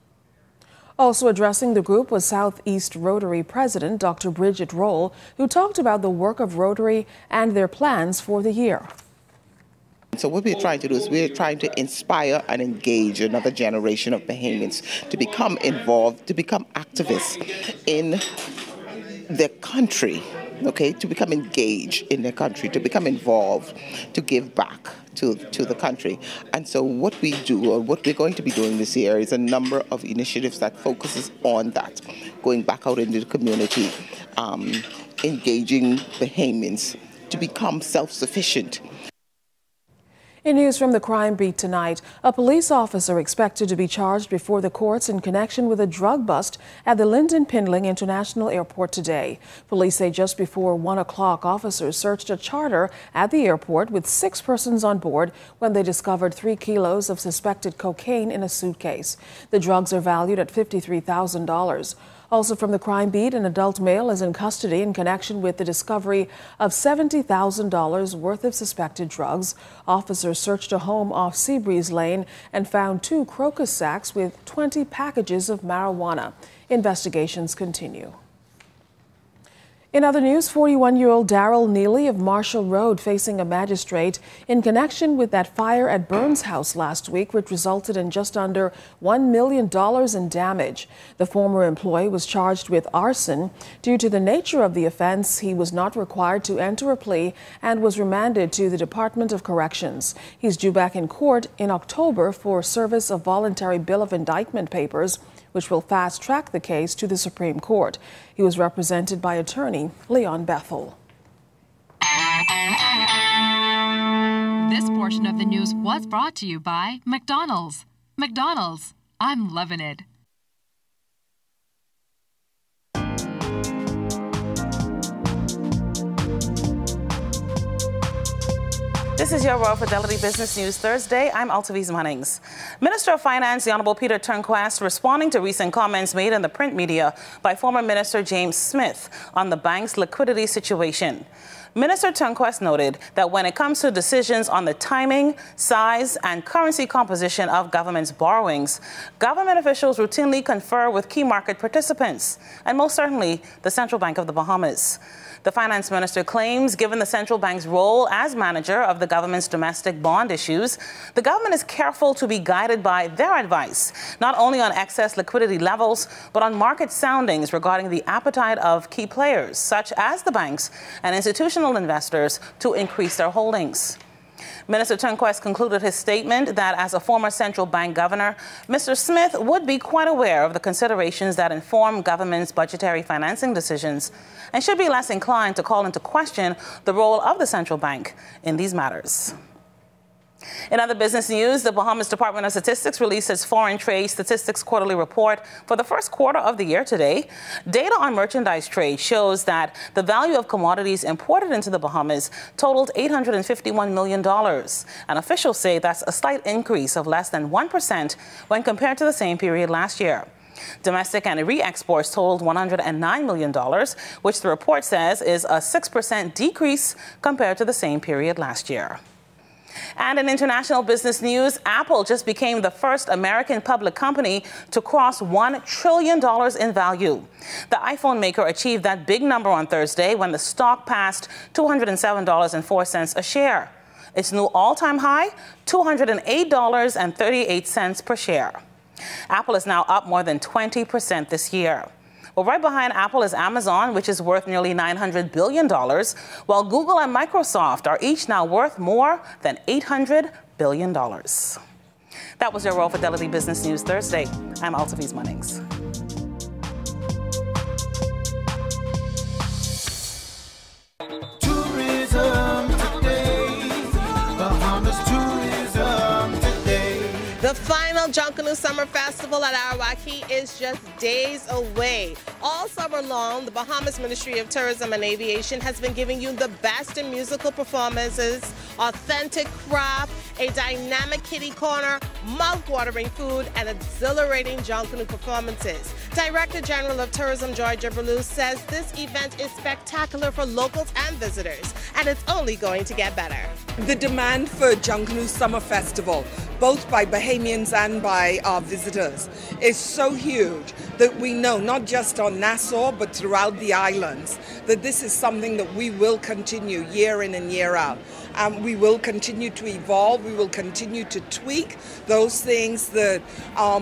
Also addressing the group was Southeast Rotary President Dr. Bridget Roll, who talked about the work of Rotary and their plans for the year. So what we're trying to do is we're trying to inspire and engage another generation of Bahamians to become involved, to become activists in their country, okay, to become engaged in their country, to become involved, to give back to the country. And so what we do, or what we're going to be doing this year, is a number of initiatives that focuses on that, going back out into the community, engaging Bahamians to become self-sufficient. In news from the crime beat tonight, a police officer expected to be charged before the courts in connection with a drug bust at the Lynden Pindling International Airport today. Police say just before 1 o'clock, officers searched a charter at the airport with 6 persons on board when they discovered 3 kilos of suspected cocaine in a suitcase. The drugs are valued at $53,000. Also from the crime beat, an adult male is in custody in connection with the discovery of $70,000 worth of suspected drugs. Officers searched a home off Seabreeze Lane and found 2 crocus sacks with 20 packages of marijuana. Investigations continue. In other news, 41-year-old Darrell Neely of Marshall Road facing a magistrate in connection with that fire at Burns House last week, which resulted in just under $1 million in damage. The former employee was charged with arson. Due to the nature of the offense, he was not required to enter a plea and was remanded to the Department of Corrections. He's due back in court in October for service of voluntary bill of indictment papers, which will fast-track the case to the Supreme Court. He was represented by attorney Leon Bethel. This portion of the news was brought to you by McDonald's. McDonald's, I'm loving it. This is your Royal Fidelity Business News Thursday. I'm Altaviz Munnings. Minister of Finance, the Honorable Peter Turnquest, responding to recent comments made in the print media by former Minister James Smith on the bank's liquidity situation. Minister Turnquest noted that when it comes to decisions on the timing, size, and currency composition of government's borrowings, government officials routinely confer with key market participants, and most certainly the Central Bank of the Bahamas. The finance minister claims, given the central bank's role as manager of the government's domestic bond issues, the government is careful to be guided by their advice, not only on excess liquidity levels, but on market soundings regarding the appetite of key players, such as the banks and institutional investors, to increase their holdings. Minister Turnquest concluded his statement that as a former central bank governor, Mr. Smith would be quite aware of the considerations that inform government's budgetary financing decisions and should be less inclined to call into question the role of the central bank in these matters. In other business news, the Bahamas Department of Statistics released its Foreign Trade Statistics Quarterly Report for the first quarter of the year today. Data on merchandise trade shows that the value of commodities imported into the Bahamas totaled $851 million, and officials say that's a slight increase of less than 1% when compared to the same period last year. Domestic and re-exports totaled $109 million, which the report says is a 6% decrease compared to the same period last year. And in international business news, Apple just became the first American public company to cross $1 trillion in value. The iPhone maker achieved that big number on Thursday when the stock passed $207.04 a share. Its new all-time high, $208.38 per share. Apple is now up more than 20% this year. Well, right behind Apple is Amazon, which is worth nearly $900 billion, while Google and Microsoft are each now worth more than $800 billion. That was your Royal Fidelity Business News Thursday. I'm Altaviz Munnings. Tourism today, Bahamas Tourism today. The final Junkanoo Summer Festival at Arawaki is just days away. All summer long, the Bahamas Ministry of Tourism and Aviation has been giving you the best in musical performances, authentic craft, a dynamic kiddie corner, mouth-watering food, and exhilarating junk canoe performances. Director General of Tourism Joy Jibralou says this event is spectacular for locals and visitors, and it's only going to get better. The demand for Junk Canoe Summer Festival, both by Bahamians and by our visitors, is so huge that we know, not just on Nassau, but throughout the islands, that this is something that we will continue year in and year out. We will continue to evolve, we will continue to tweak those things that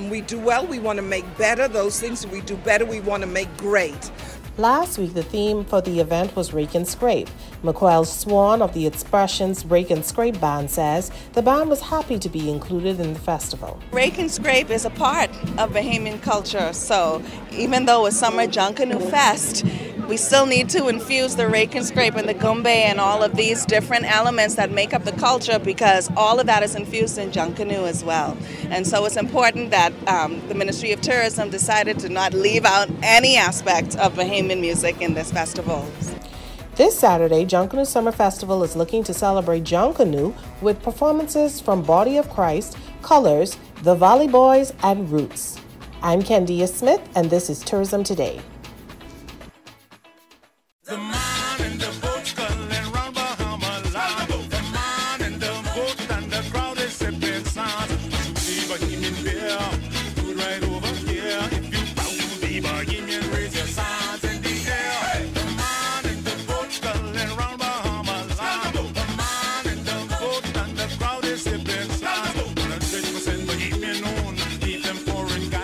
we do well, we want to make better, those things that we do better, we want to make great. Last week, the theme for the event was Rake and Scrape. McQuell Swan of the Expressions Rake and Scrape Band says the band was happy to be included in the festival. Rake and Scrape is a part of Bahamian culture, so even though it's Summer Junk Canoe Fest, we still need to infuse the rake and scrape and the gumbe and all of these different elements that make up the culture, because all of that is infused in junk canoe as well. And so it's important that the Ministry of Tourism decided to not leave out any aspect of Bahamian music in this festival. This Saturday, Junk Canoe Summer Festival is looking to celebrate junk canoe with performances from Body of Christ, Colors, the Valley Boys, and Roots. I'm Kendia Smith, and this is Tourism Today.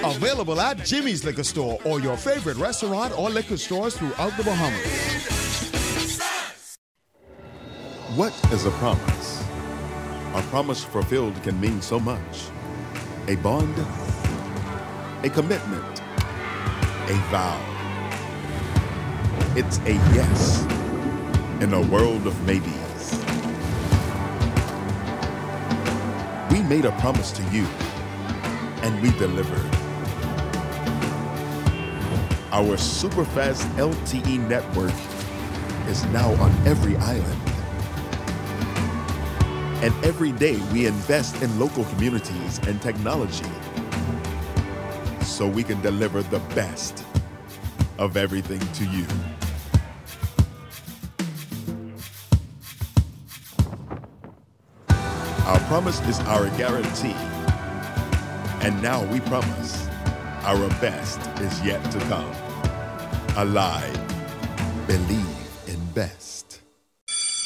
Available at Jimmy's Liquor Store or your favorite restaurant or liquor stores throughout the Bahamas. What is a promise? A promise fulfilled can mean so much. A bond, a commitment, a vow. It's a yes in a world of maybes. We made a promise to you, and we delivered. Our Superfast LTE network is now on every island. And every day we invest in local communities and technology so we can deliver the best of everything to you. Our promise is our guarantee. And now we promise our best is yet to come. Alive. Believe in best.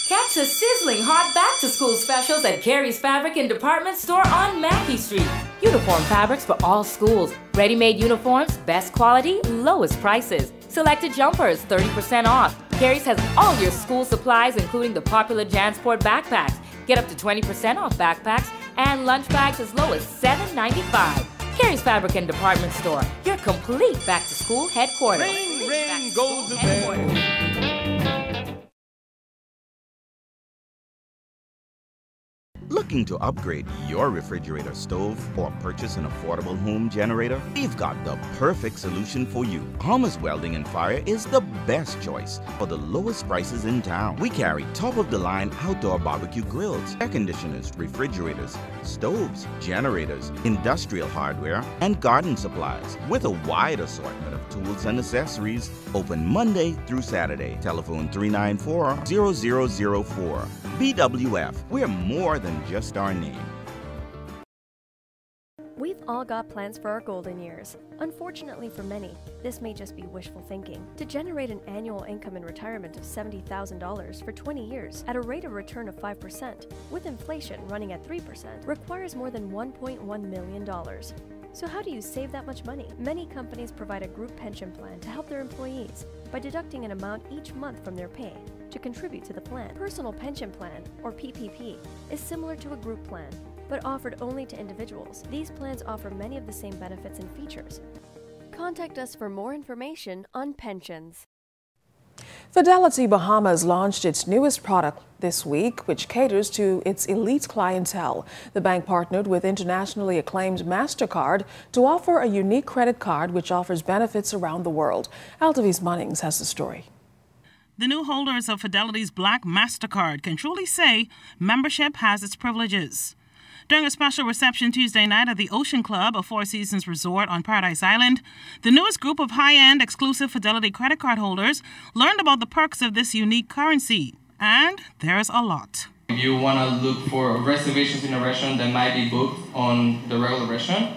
Catch the sizzling hot back-to-school specials at Carey's Fabric and Department Store on Mackey Street. Uniform fabrics for all schools. Ready-made uniforms, best quality, lowest prices. Selected jumpers, 30% off. Carey's has all your school supplies, including the popular JanSport backpacks. Get up to 20% off backpacks and lunch bags as low as $7.95. Carey's Fabric and Department Store, your complete back-to-school headquarters. Ring, ring, goes the bell. Looking to upgrade your refrigerator stove or purchase an affordable home generator? We've got the perfect solution for you. Thomas Welding and Fire is the best choice for the lowest prices in town. We carry top-of-the-line outdoor barbecue grills, air conditioners, refrigerators, stoves, generators, industrial hardware, and garden supplies with a wide assortment of tools and accessories. Open Monday through Saturday. Telephone 394-0004. BWF, we're more than just our name. We've all got plans for our golden years. Unfortunately for many, this may just be wishful thinking. To generate an annual income in retirement of $70,000 for 20 years at a rate of return of 5%, with inflation running at 3%, requires more than $1.1 million. So how do you save that much money? Many companies provide a group pension plan to help their employees by deducting an amount each month from their pay to contribute to the plan. Personal Pension Plan, or PPP, is similar to a group plan, but offered only to individuals. These plans offer many of the same benefits and features. Contact us for more information on pensions. Fidelity Bahamas launched its newest product this week, which caters to its elite clientele. The bank partnered with internationally acclaimed MasterCard to offer a unique credit card which offers benefits around the world. Altavis Munnings has the story. The new holders of Fidelity's Black MasterCard can truly say membership has its privileges. During a special reception Tuesday night at the Ocean Club, a Four Seasons resort on Paradise Island, the newest group of high-end exclusive Fidelity credit card holders learned about the perks of this unique currency. And there's a lot. If you want to look for reservations in a restaurant that might be booked on the regular restaurant,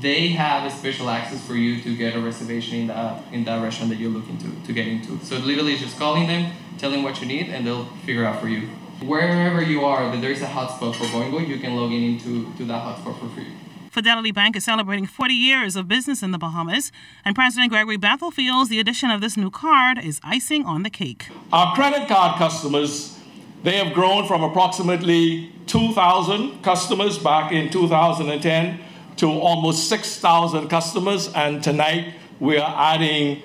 they have a special access for you to get a reservation in that restaurant that you're looking to get into. So literally just calling them, telling what you need, and they'll figure out for you. Wherever you are, that there is a hotspot for Boingo, you can log into that hotspot for free. Fidelity Bank is celebrating 40 years of business in the Bahamas, and President Gregory Bethel feels the addition of this new card is icing on the cake. Our credit card customers, they have grown from approximately 2,000 customers back in 2010 to almost 6,000 customers, and tonight we are adding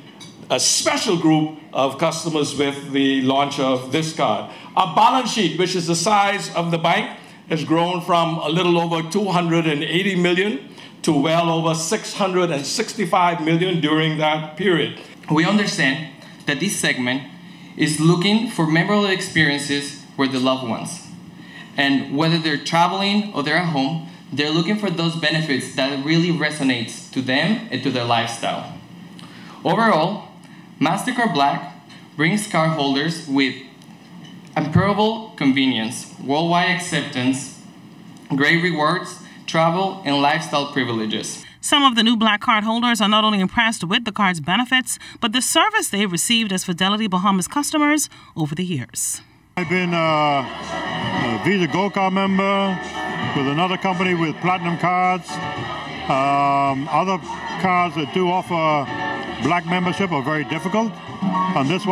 a special group of customers with the launch of this card. Our balance sheet, which is the size of the bank, has grown from a little over 280 million to well over 665 million during that period. We understand that this segment is looking for memorable experiences with the loved ones. And whether they're traveling or they're at home, they're looking for those benefits that really resonates to them and to their lifestyle. Overall, MasterCard Black brings cardholders with unparalleled convenience, worldwide acceptance, great rewards, travel, and lifestyle privileges. Some of the new Black card holders are not only impressed with the card's benefits, but the service they've received as Fidelity Bahamas customers over the years. I've been a Visa Gold Card member with another company with platinum cards. Other cards that do offer Black membership are very difficult. And this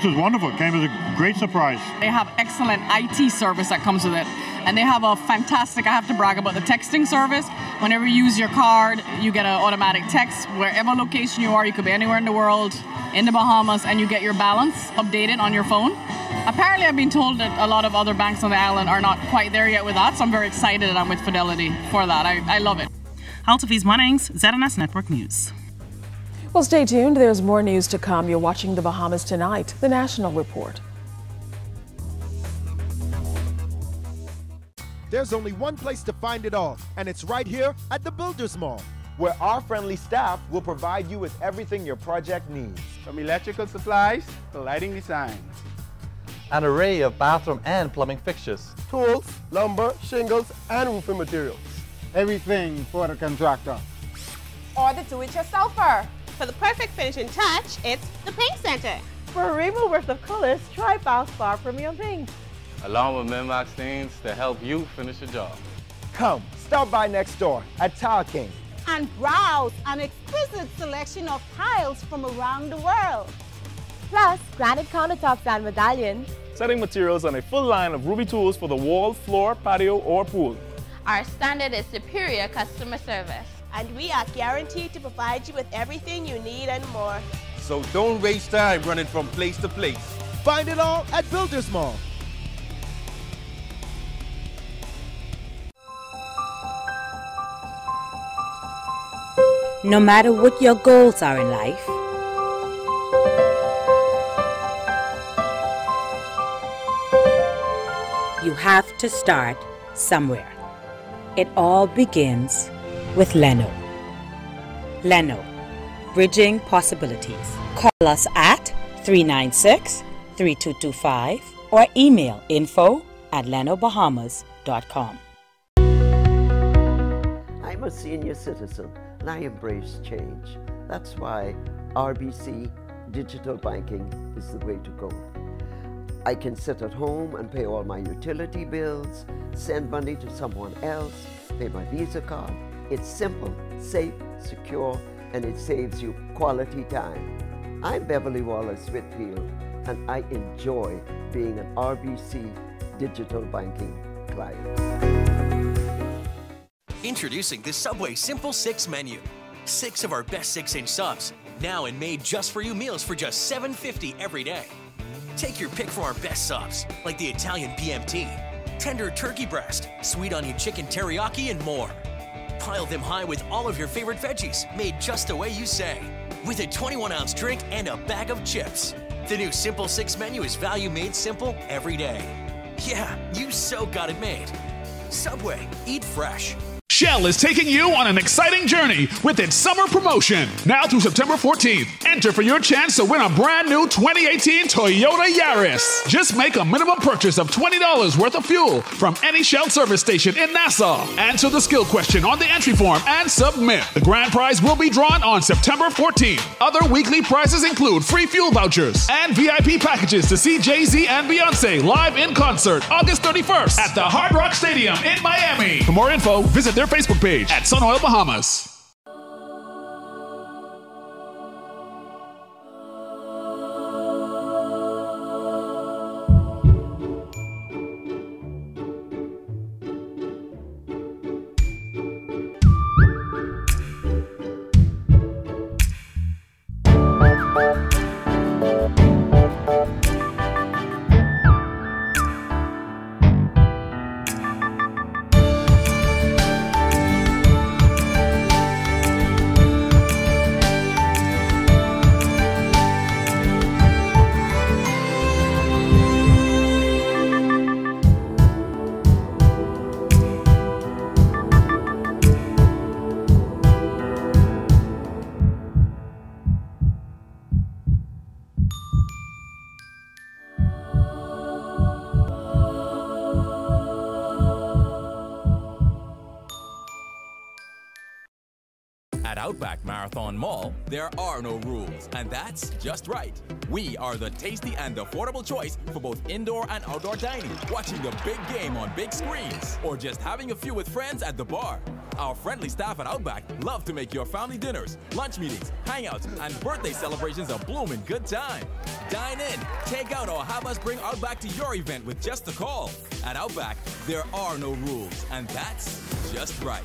is wonderful. It came as a great surprise. They have excellent IT service that comes with it. And they have a fantastic, I have to brag about the texting service. Whenever you use your card, you get an automatic text. Wherever location you are, you could be anywhere in the world, in the Bahamas, and you get your balance updated on your phone. Apparently, I've been told that a lot of other banks on the island are not quite there yet with that, so I'm very excited that I'm with Fidelity for that. I love it. Altavis Munnings, ZNS Network News. Well, stay tuned. There's more news to come. You're watching The Bahamas Tonight, the National Report. There's only one place to find it all, and it's right here at the Builders Mall, where our friendly staff will provide you with everything your project needs. From electrical supplies to lighting design. An array of bathroom and plumbing fixtures. Tools, lumber, shingles, and roofing materials. Everything for the contractor. Or the do-it-yourselfer. For the perfect finishing touch, it's the Paint Center. For a rainbow worth of colors, try Valspar Premium Paint. Along with Minmax stains to help you finish the job. Come, stop by next door at Tile King. And browse an exquisite selection of tiles from around the world. Plus, granite countertops and medallions. Setting materials and a full line of Ruby tools for the wall, floor, patio, or pool. Our standard is superior customer service. And we are guaranteed to provide you with everything you need and more. So don't waste time running from place to place. Find it all at Builders Mall. No matter what your goals are in life, you have to start somewhere. It all begins with Leno. Leno, bridging possibilities. Call us at 396-3225 or email info@lenobahamas.com. I'm a senior citizen and I embrace change. That's why RBC Digital Banking is the way to go. I can sit at home and pay all my utility bills, send money to someone else, pay my Visa card. It's simple, safe, secure, and it saves you quality time. I'm Beverly Wallace Whitfield, and I enjoy being an RBC Digital Banking client. Introducing the Subway Simple 6 menu. 6 of our best 6-inch subs, now and made just for you meals for just $7.50 every day. Take your pick from our best subs, like the Italian BMT, tender turkey breast, sweet onion chicken teriyaki, and more. Pile them high with all of your favorite veggies, made just the way you say. With a 21-ounce drink and a bag of chips. The new Simple 6 menu is value made simple every day. Yeah, you so got it made. Subway, eat fresh. Shell is taking you on an exciting journey with its summer promotion. Now through September 14th, enter for your chance to win a brand new 2018 Toyota Yaris. Just make a minimum purchase of $20 worth of fuel from any Shell service station in Nassau. Answer the skill question on the entry form and submit. The grand prize will be drawn on September 14th. Other weekly prizes include free fuel vouchers and VIP packages to see Jay-Z and Beyonce live in concert August 31st at the Hard Rock Stadium in Miami. For more info, visit their Facebook page at Sunoil Bahamas. At Outback Marathon Mall, there are no rules, and that's just right. We are the tasty and affordable choice for both indoor and outdoor dining, watching the big game on big screens, or just having a few with friends at the bar. Our friendly staff at Outback love to make your family dinners, lunch meetings, hangouts, and birthday celebrations a blooming good time. Dine in, take out, or have us bring Outback to your event with just a call. At Outback, there are no rules, and that's just right.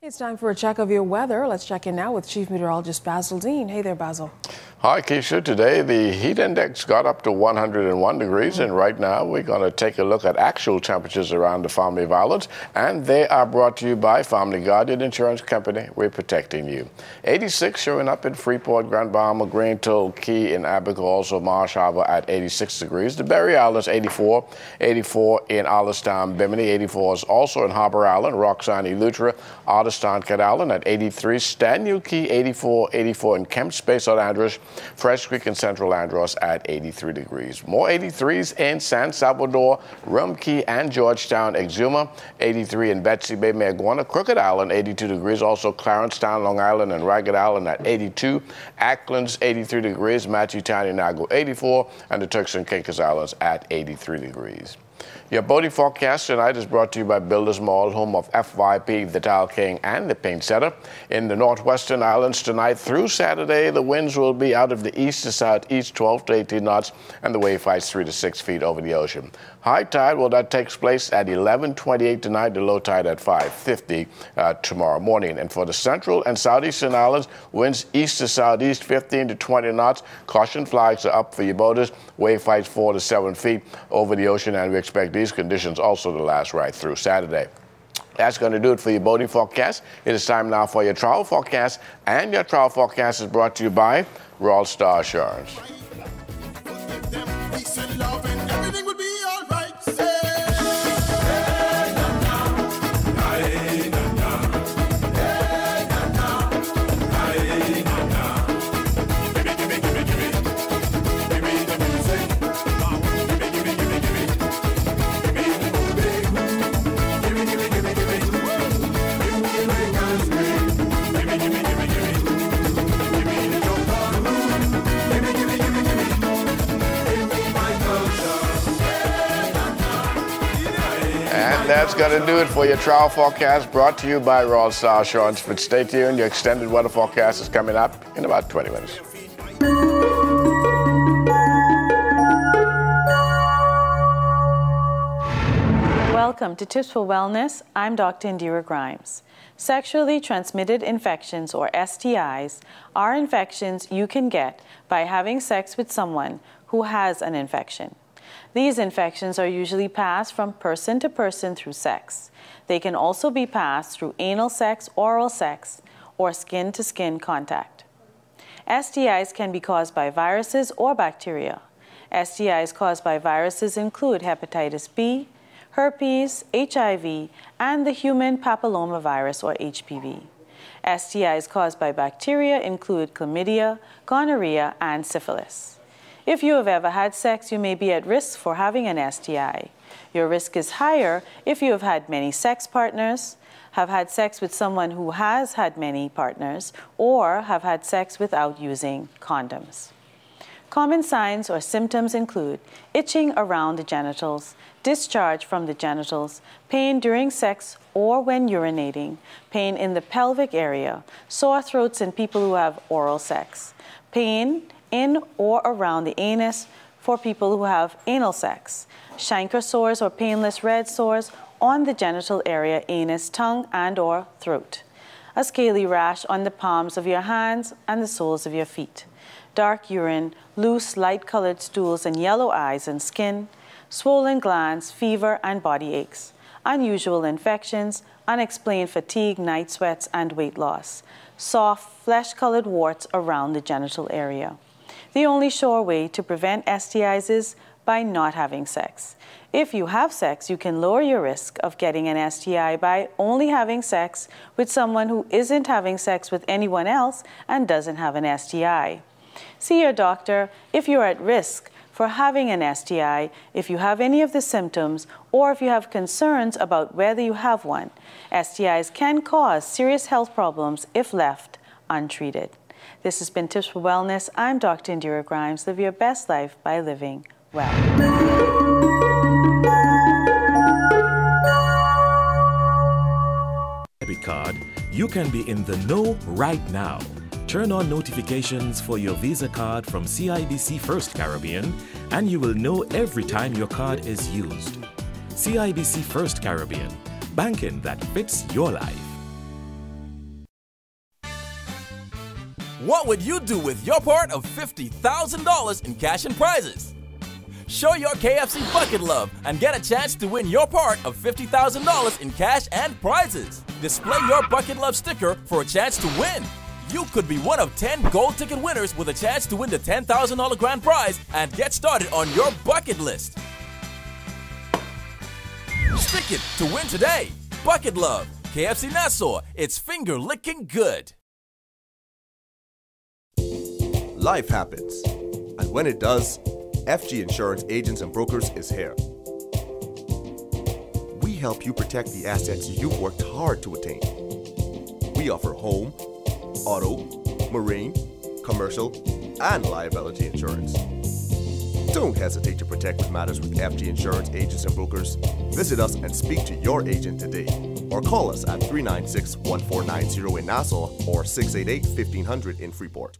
It's time for a check of your weather. Let's check in now with Chief Meteorologist Basil Dean. Hey there, Basil. Hi, Keisha. Today, the heat index got up to 101 degrees, and right now we're going to take a look at actual temperatures around the Family of Islands, and they are brought to you by Family Guardian Insurance Company. We're protecting you. 86 showing up in Freeport, Grand Bahama, Green Toll, Key, and Abaco, also Marsh Harbor at 86 degrees. The Berry Islands, 84. 84 in Allenstown, Bimini. 84 is also in Harbor Island, Roxanne, Eleuthera, Artistown, Cat Island at 83. Stanley Key, 84. 84 in Kemp Space, St. Andrews. Fresh Creek and Central Andros at 83 degrees. More 83s in San Salvador, Rum Key, and Georgetown. Exuma, 83 in Betsy Bay, Mayaguana. Crooked Island, 82 degrees. Also Clarencetown, Long Island, and Ragged Island at 82. Acklands, 83 degrees. Matthewtown, Inago, 84. And the Turks and Caicos Islands at 83 degrees. Your boating forecast tonight is brought to you by Builders Mall, home of FYP, the Tile King, and the Paint Setter. In the northwestern islands tonight through Saturday, the winds will be out of the east to southeast, 12 to 18 knots, and the wave heights 3 to 6 feet over the ocean. High tide, well, that takes place at 11:28 tonight, the low tide at 5:50 tomorrow morning. And for the central and southeastern islands, winds east to southeast, 15 to 20 knots. Caution flags are up for your boaters. Wave heights 4 to 7 feet over the ocean, and we expect these conditions also to last right through Saturday. That's going to do it for your boating forecast. It is time now for your travel forecast, and your travel forecast is brought to you by Royal Star Assurance. That's going to do it for your travel forecast, brought to you by Royal Star Assurance. But stay tuned, your extended weather forecast is coming up in about 20 minutes. Well, Welcome to Tips for Wellness. I'm Dr. Indira Grimes. Sexually transmitted infections, or STIs, are infections you can get by having sex with someone who has an infection. These infections are usually passed from person to person through sex. They can also be passed through anal sex, oral sex, or skin-to-skin contact. STIs can be caused by viruses or bacteria. STIs caused by viruses include hepatitis B, herpes, HIV, and the human papillomavirus, or HPV. STIs caused by bacteria include chlamydia, gonorrhea, and syphilis. If you have ever had sex, you may be at risk for having an STI. Your risk is higher if you have had many sex partners, have had sex with someone who has had many partners, or have had sex without using condoms. Common signs or symptoms include itching around the genitals, discharge from the genitals, pain during sex or when urinating, pain in the pelvic area, sore throats in people who have oral sex, pain in or around the anus for people who have anal sex, chancre sores or painless red sores on the genital area, anus, tongue, and/or throat, a scaly rash on the palms of your hands and the soles of your feet, dark urine, loose, light-colored stools and yellow eyes and skin, swollen glands, fever and body aches, unusual infections, unexplained fatigue, night sweats, and weight loss, soft, flesh-colored warts around the genital area. The only sure way to prevent STIs is by not having sex. If you have sex, you can lower your risk of getting an STI by only having sex with someone who isn't having sex with anyone else and doesn't have an STI. See your doctor if you're at risk for having an STI, if you have any of the symptoms, or if you have concerns about whether you have one. STIs can cause serious health problems if left untreated. This has been Tips for Wellness. I'm Dr. Indira Grimes. Live your best life by living well. Debit card, you can be in the know right now. Turn on notifications for your Visa card from CIBC First Caribbean, and you will know every time your card is used. CIBC First Caribbean, banking that fits your life. What would you do with your part of $50,000 in cash and prizes? Show your KFC bucket love and get a chance to win your part of $50,000 in cash and prizes. Display your bucket love sticker for a chance to win. You could be one of 10 gold ticket winners with a chance to win the $10,000 grand prize and get started on your bucket list. Stick it to win today. Bucket love. KFC Nassau. It's finger licking good. Life happens, and when it does, FG Insurance Agents and Brokers is here. We help you protect the assets you've worked hard to attain. We offer home, auto, marine, commercial, and liability insurance. Don't hesitate to protect what matters with FG Insurance Agents and Brokers. Visit us and speak to your agent today, or call us at 396-1490 in Nassau or 688-1500 in Freeport.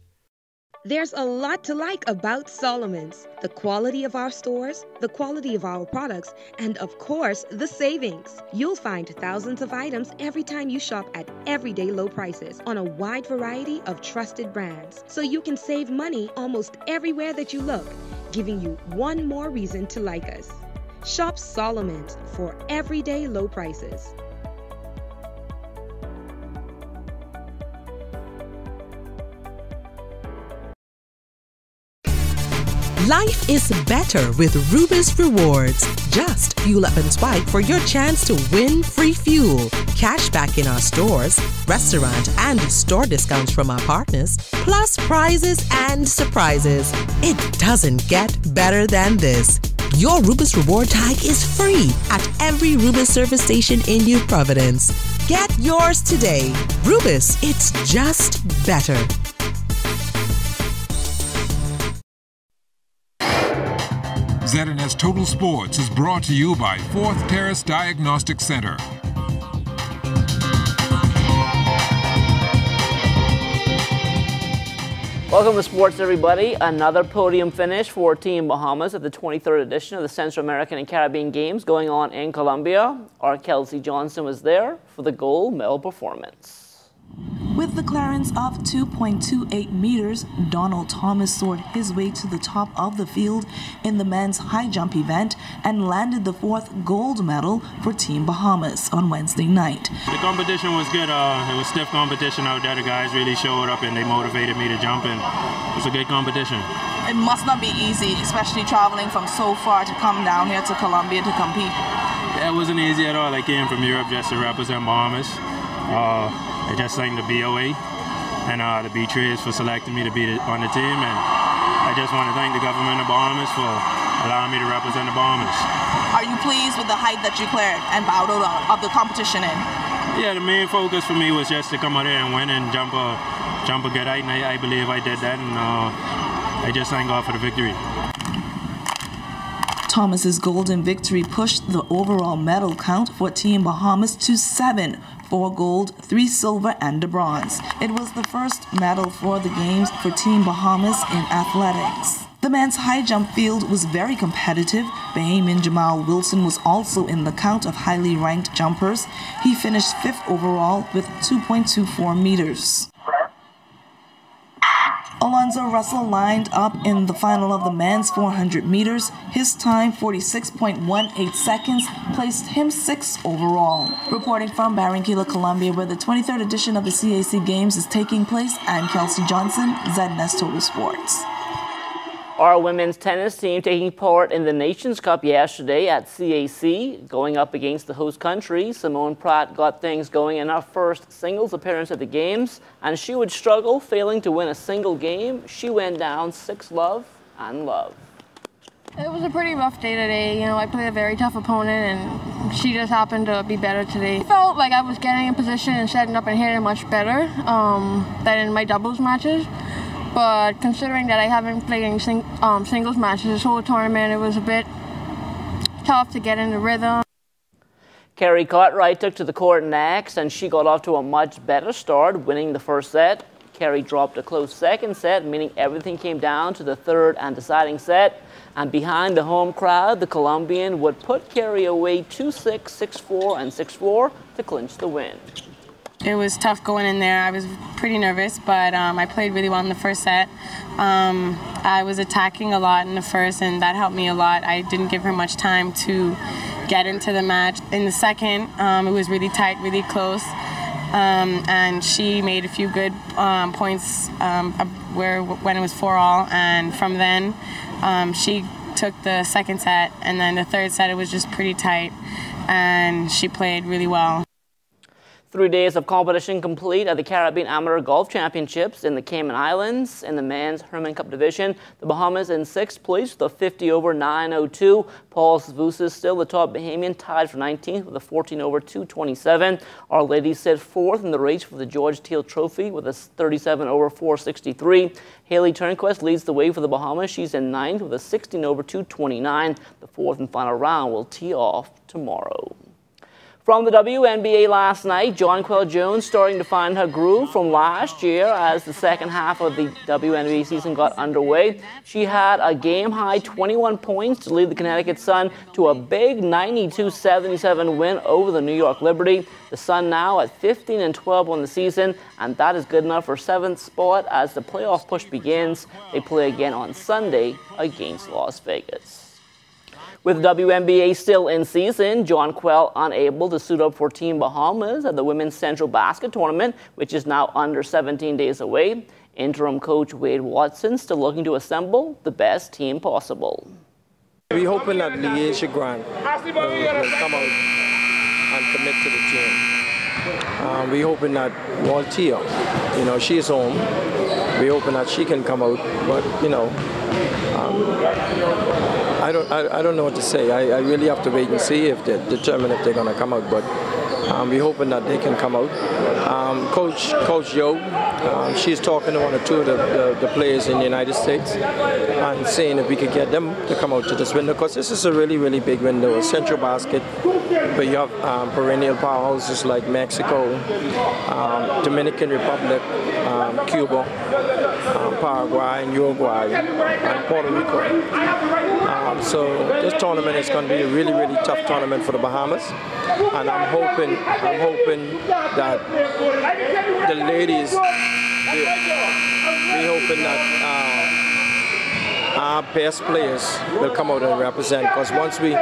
There's a lot to like about Solomon's. The quality of our stores, the quality of our products, and of course, the savings. You'll find thousands of items every time you shop at everyday low prices on a wide variety of trusted brands. So you can save money almost everywhere that you look, giving you one more reason to like us. Shop Solomon's for everyday low prices. Life is better with Rubis Rewards. Just fuel up and swipe for your chance to win free fuel, cash back in our stores, restaurant and store discounts from our partners, plus prizes and surprises. It doesn't get better than this. Your Rubis Reward tag is free at every Rubis service station in New Providence. Get yours today. Rubis, it's just better. ZNS Total Sports is brought to you by Fourth Terrace Diagnostic Center. Welcome to sports, everybody. Another podium finish for Team Bahamas at the 23rd edition of the Central American and Caribbean Games going on in Colombia. Our Kelsey Johnson was there for the gold medal performance. With the clearance of 2.28 meters, Donald Thomas soared his way to the top of the field in the men's high jump event and landed the 4th gold medal for Team Bahamas on Wednesday night. The competition was good. It was stiff competition out there. The guys really showed up and they motivated me to jump, and it was a good competition. It must not be easy, especially traveling from so far to come down here to Colombia to compete. Yeah, it wasn't easy at all. I came from Europe just to represent Bahamas. I just thank the BOA and the B-Trades for selecting me to be on the team, and I just want to thank the government of Bahamas for allowing me to represent the Bahamas. Are you pleased with the height that you cleared and bowed out of the competition in? Yeah, the main focus for me was just to come out there and win and jump a good height, and I believe I did that, and I just thank God for the victory. Thomas's golden victory pushed the overall medal count for Team Bahamas to 7. 4 gold, 3 silver, and a bronze. It was the first medal for the Games for Team Bahamas in athletics. The men's high jump field was very competitive. Bahamian Jamal Wilson was also in the count of highly ranked jumpers. He finished 5th overall with 2.24 meters. Alonzo Russell lined up in the final of the men's 400 meters. His time, 46.18 seconds, placed him 6th overall. Reporting from Barranquilla, Colombia, where the 23rd edition of the CAC Games is taking place, I'm Kelsey Johnson, ZNS Total Sports. Our women's tennis team taking part in the Nations Cup yesterday at CAC, going up against the host country. Simone Pratt got things going in her first singles appearance at the Games, and she would struggle, failing to win a single game. She went down 6-love and love. It was a pretty rough day today. You know, I played a very tough opponent, and she just happened to be better today. I felt like I was getting in position and setting up and hitting much better than in my doubles matches. But considering that I haven't played any singles matches this whole tournament, it was a bit tough to get in the rhythm. Carrie Cartwright took to the court next, and she got off to a much better start, winning the first set. Carrie dropped a close second set, meaning everything came down to the third and deciding set. And behind the home crowd, the Colombian would put Carrie away 2-6, 6-4, and 6-4 to clinch the win. It was tough going in there. I was pretty nervous, but I played really well in the first set. I was attacking a lot in the first, and that helped me a lot. I didn't give her much time to get into the match. In the second, it was really tight, really close, and she made a few good points when it was 4-all, and from then she took the second set, and then the third set it was just pretty tight, and she played really well. 3 days of competition complete at the Caribbean Amateur Golf Championships in the Cayman Islands. In the men's Herman Cup division, the Bahamas in 6th place with a 50-over 902. Paul Svus still the top Bahamian, tied for 19th with a 14-over 227. Our ladies sit 4th in the race for the George Teal Trophy with a 37-over 463. Haley Turnquist leads the way for the Bahamas. She's in 9th with a 16-over 229. The 4th and final round will tee off tomorrow. From the WNBA last night, Jonquel Jones starting to find her groove from last year as the second half of the WNBA season got underway. She had a game-high 21 points to lead the Connecticut Sun to a big 92-77 win over the New York Liberty. The Sun now at 15-12 on the season, and that is good enough for 7th spot as the playoff push begins. They play again on Sunday against Las Vegas. With WNBA still in season, Jonquel unable to suit up for Team Bahamas at the Women's Central Basket Tournament, which is now under 17 days away. Interim coach Wade Watson still looking to assemble the best team possible. We're hoping that Leisha Grant will come out and commit to the team. We're hoping that Waltia, she's home. We're hoping that she can come out, but I don't know what to say. I really have to wait and see if they determine if they're going to come out. But we're hoping that they can come out. Coach Joe, she's talking to one or two of the players in the United States and seeing if we could get them to come out to this window, because this is a really, really big window. A central basket, but you have perennial powerhouses like Mexico, Dominican Republic, Cuba, Paraguay, and Uruguay, and Puerto Rico. So this tournament is going to be a really, really tough tournament for the Bahamas, and I'm hoping that the ladies, we're hoping that our best players will come out and represent, because once we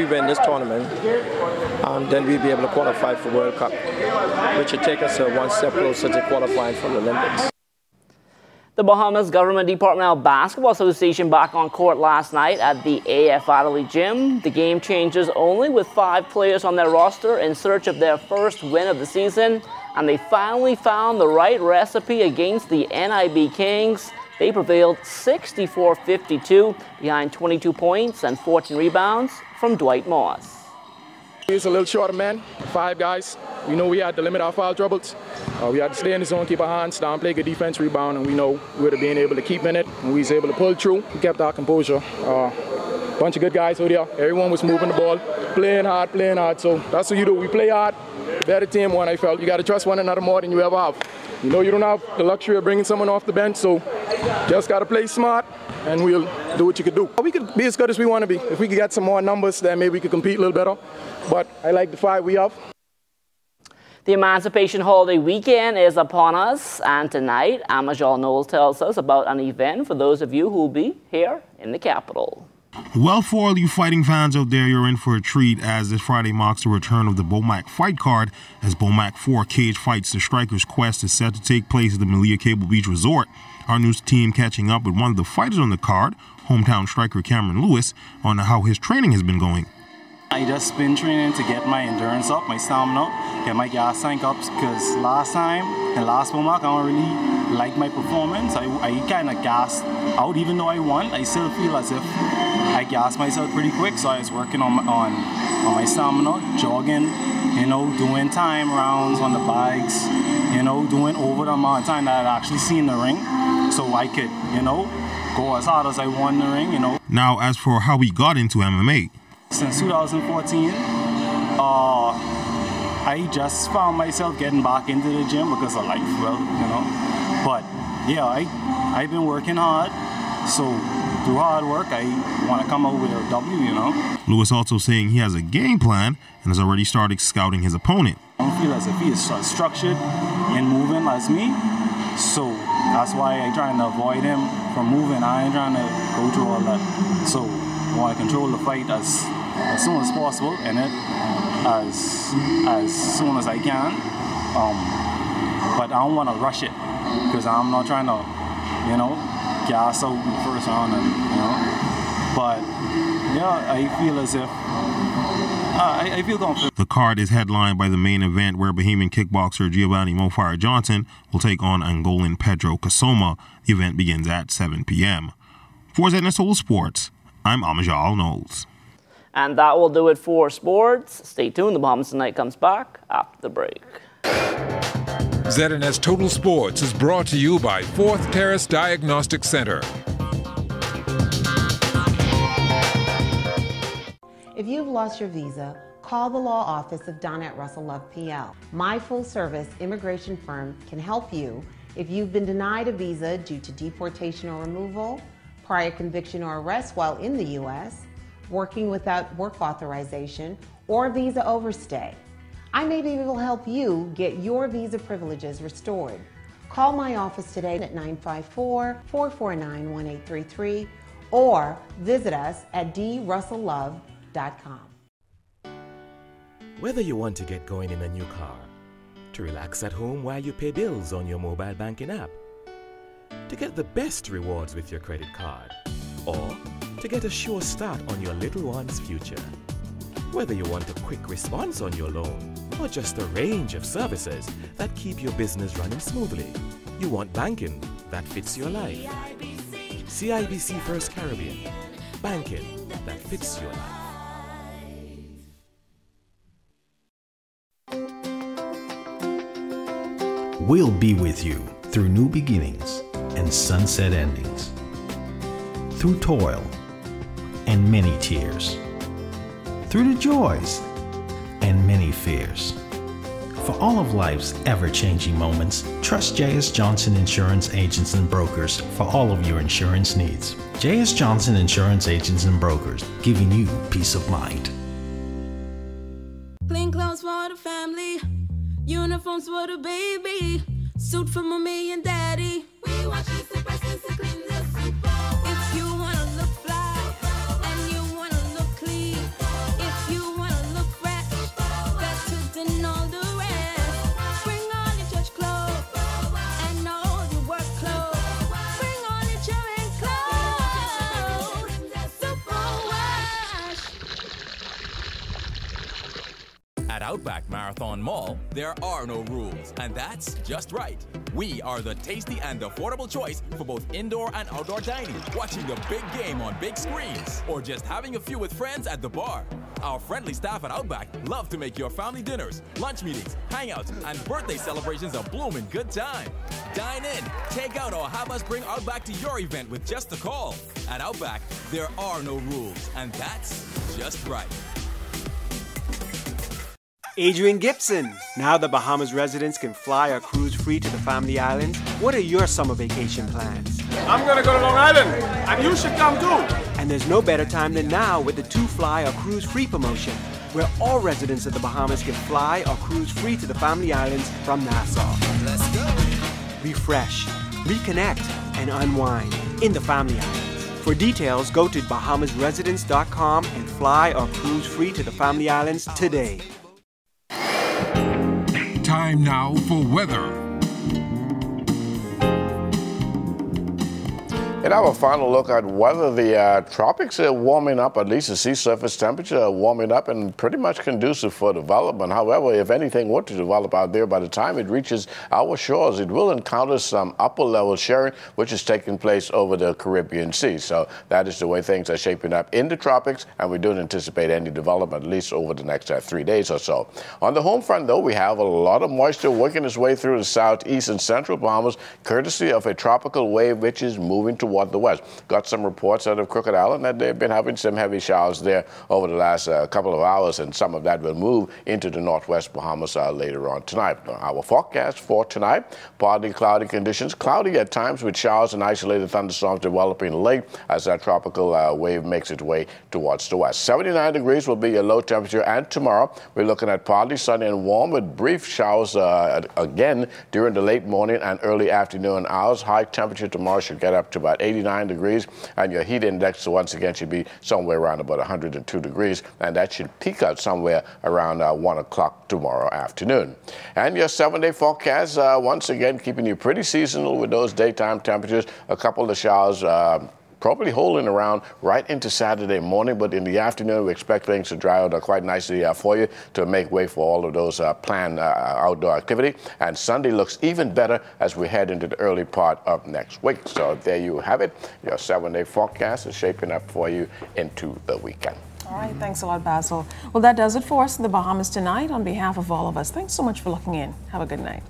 win this tournament, then we'll be able to qualify for World Cup, which will take us one step closer to qualifying for the Olympics. The Bahamas Government Departmental Basketball Association back on court last night at the AF Adelaide Gym. The game changes only with 5 players on their roster in search of their first win of the season, and they finally found the right recipe against the NIB Kings. They prevailed 64-52 behind 22 points and 14 rebounds from Dwight Moss. He's a little shorter man, 5 guys. We know we had to limit our foul troubles. We had to stay in the zone, keep our hands down, play good defense, rebound, and we know we would have been able to keep in it, and we was able to pull through. We kept our composure. Bunch of good guys out there. Everyone was moving the ball, playing hard, so that's what you do. We play hard, better team one, I felt. You got to trust one another more than you ever have. You know you don't have the luxury of bringing someone off the bench, so just got to play smart, and we'll do what you could do. We could be as good as we want to be. If we could get some more numbers, then maybe we could compete a little better. But I like the 5 we have. The Emancipation Holiday weekend is upon us, and tonight, Amajal Knowles tells us about an event for those of you who will be here in the capital. Well, for all you fighting fans out there, you're in for a treat as this Friday marks the return of the BOMAC fight card as BOMAC 4 Cage Fights the Strikers Quest is set to take place at the Malia Cable Beach Resort. Our news team catching up with one of the fighters on the card, hometown striker Cameron Lewis, on how his training has been going. I just been training to get my endurance up, my stamina, get my gas tank up, because last time, in last BOMAC, I don't really like my performance. I kind of gassed out, even though I won. I still feel as if I gassed myself pretty quick, so I was working on my stamina, jogging, you know, doing time rounds on the bikes, you know, doing over the amount of time that I'd actually seen in the ring, so I could, you know, go as hard as I want in the ring, you know. Now, as for how we got into MMA. Since 2014, I just found myself getting back into the gym because of life, well, you know. But yeah, I've been working hard, so through hard work, I want to come out with a W, you know. Lewis also saying he has a game plan and has already started scouting his opponent. I don't feel as if he is structured and moving as me, so that's why I'm trying to avoid him from moving. I ain't trying to go through all that. So I want to control the fight as soon as possible, and it as soon as I can. But I don't want to rush it because I'm not trying to, you know, gas out in the first round, and you know. But yeah, I feel as if I feel confident. The card is headlined by the main event where Bahamian kickboxer Giovanni Mofire Johnson will take on Angolan Pedro Kasoma. The event begins at 7 p.m. For ZNS Total Sports, I'm Amajal Knowles. And that will do it for sports. Stay tuned. The Bahamas Tonight comes back after the break. ZNS Total Sports is brought to you by 4th Terrace Diagnostic Center. If you've lost your visa, call the law office of Donat Russell Love PL. My full-service immigration firm can help you if you've been denied a visa due to deportation or removal, prior conviction or arrest while in the U.S., working without work authorization, or visa overstay. I may be able to help you get your visa privileges restored. Call my office today at 954-449-1833 or visit us at drusselllove.com. Whether you want to get going in a new car, to relax at home while you pay bills on your mobile banking app, to get the best rewards with your credit card, or to get a sure start on your little one's future. Whether you want a quick response on your loan or just a range of services that keep your business running smoothly, you want banking that fits your life. CIBC First Caribbean, banking that fits your life. We'll be with you through new beginnings and sunset endings, through toil and many tears, through the joys and many fears. For all of life's ever-changing moments, trust J.S. Johnson Insurance Agents and Brokers for all of your insurance needs. J.S. Johnson Insurance Agents and Brokers, giving you peace of mind. Clean clothes for the family, uniforms for the baby, suit for mommy and daddy. We wash it, the breakfast, and clean the soup. If you wanna look fly and you wanna look clean, if you wanna look fresh, better than all the rest. Bring on your church clothes and all your work clothes. Bring on your children clothes. Super wash. At Outback Marathon Mall, there are no rules, and that's just right. We are the tasty and affordable choice for both indoor and outdoor dining, watching the big game on big screens, or just having a few with friends at the bar. Our friendly staff at Outback love to make your family dinners, lunch meetings, hangouts, and birthday celebrations a blooming good time. Dine in, take out, or have us bring Outback to your event with just a call. At Outback, there are no rules, and that's just right. Adrian Gibson. Now the Bahamas residents can fly or cruise free to the family islands. What are your summer vacation plans? I'm gonna go to Long Island, and you should come too. And there's no better time than now with the 2 Fly or Cruise Free promotion, where all residents of the Bahamas can fly or cruise free to the family islands from Nassau. Let's go. Refresh, reconnect, and unwind in the family islands. For details, go to bahamasresidents.com and fly or cruise free to the family islands today. Time now for weather. In our final look at weather, the tropics are warming up, at least the sea surface temperature warming up and pretty much conducive for development. However, if anything were to develop out there, by the time it reaches our shores, it will encounter some upper level sharing, which is taking place over the Caribbean Sea. So that is the way things are shaping up in the tropics, and we don't anticipate any development, at least over the next 3 days or so. On the home front, though, we have a lot of moisture working its way through the southeast and central Bahamas, courtesy of a tropical wave which is moving toward the west. Got some reports out of Crooked Island that they've been having some heavy showers there over the last couple of hours, and some of that will move into the northwest Bahamas later on tonight. Our forecast for tonight, partly cloudy conditions, cloudy at times with showers and isolated thunderstorms developing late as that tropical wave makes its way towards the west. 79 degrees will be your low temperature, and tomorrow we're looking at partly sunny and warm with brief showers again during the late morning and early afternoon hours. High temperature tomorrow should get up to about 89 degrees, and your heat index once again should be somewhere around about 102 degrees, and that should peak out somewhere around 1 o'clock tomorrow afternoon. And your 7-day forecast, once again, keeping you pretty seasonal with those daytime temperatures. A couple of showers probably holding around right into Saturday morning, but in the afternoon we expect things to dry out quite nicely for you to make way for all of those planned outdoor activity. And Sunday looks even better as we head into the early part of next week. So there you have it. Your 7-day forecast is shaping up for you into the weekend. All right, thanks a lot, Basil. Well, that does it for us in the Bahamas tonight. On behalf of all of us, thanks so much for looking in. Have a good night.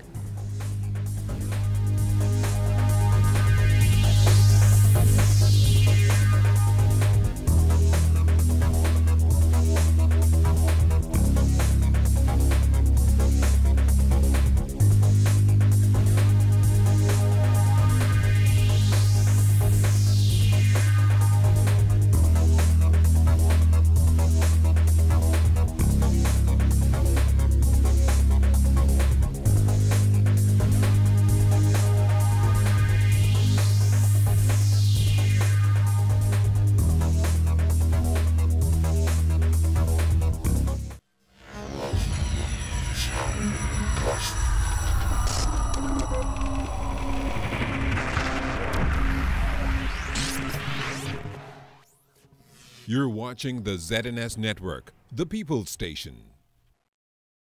You're watching the ZNS Network, the People's Station.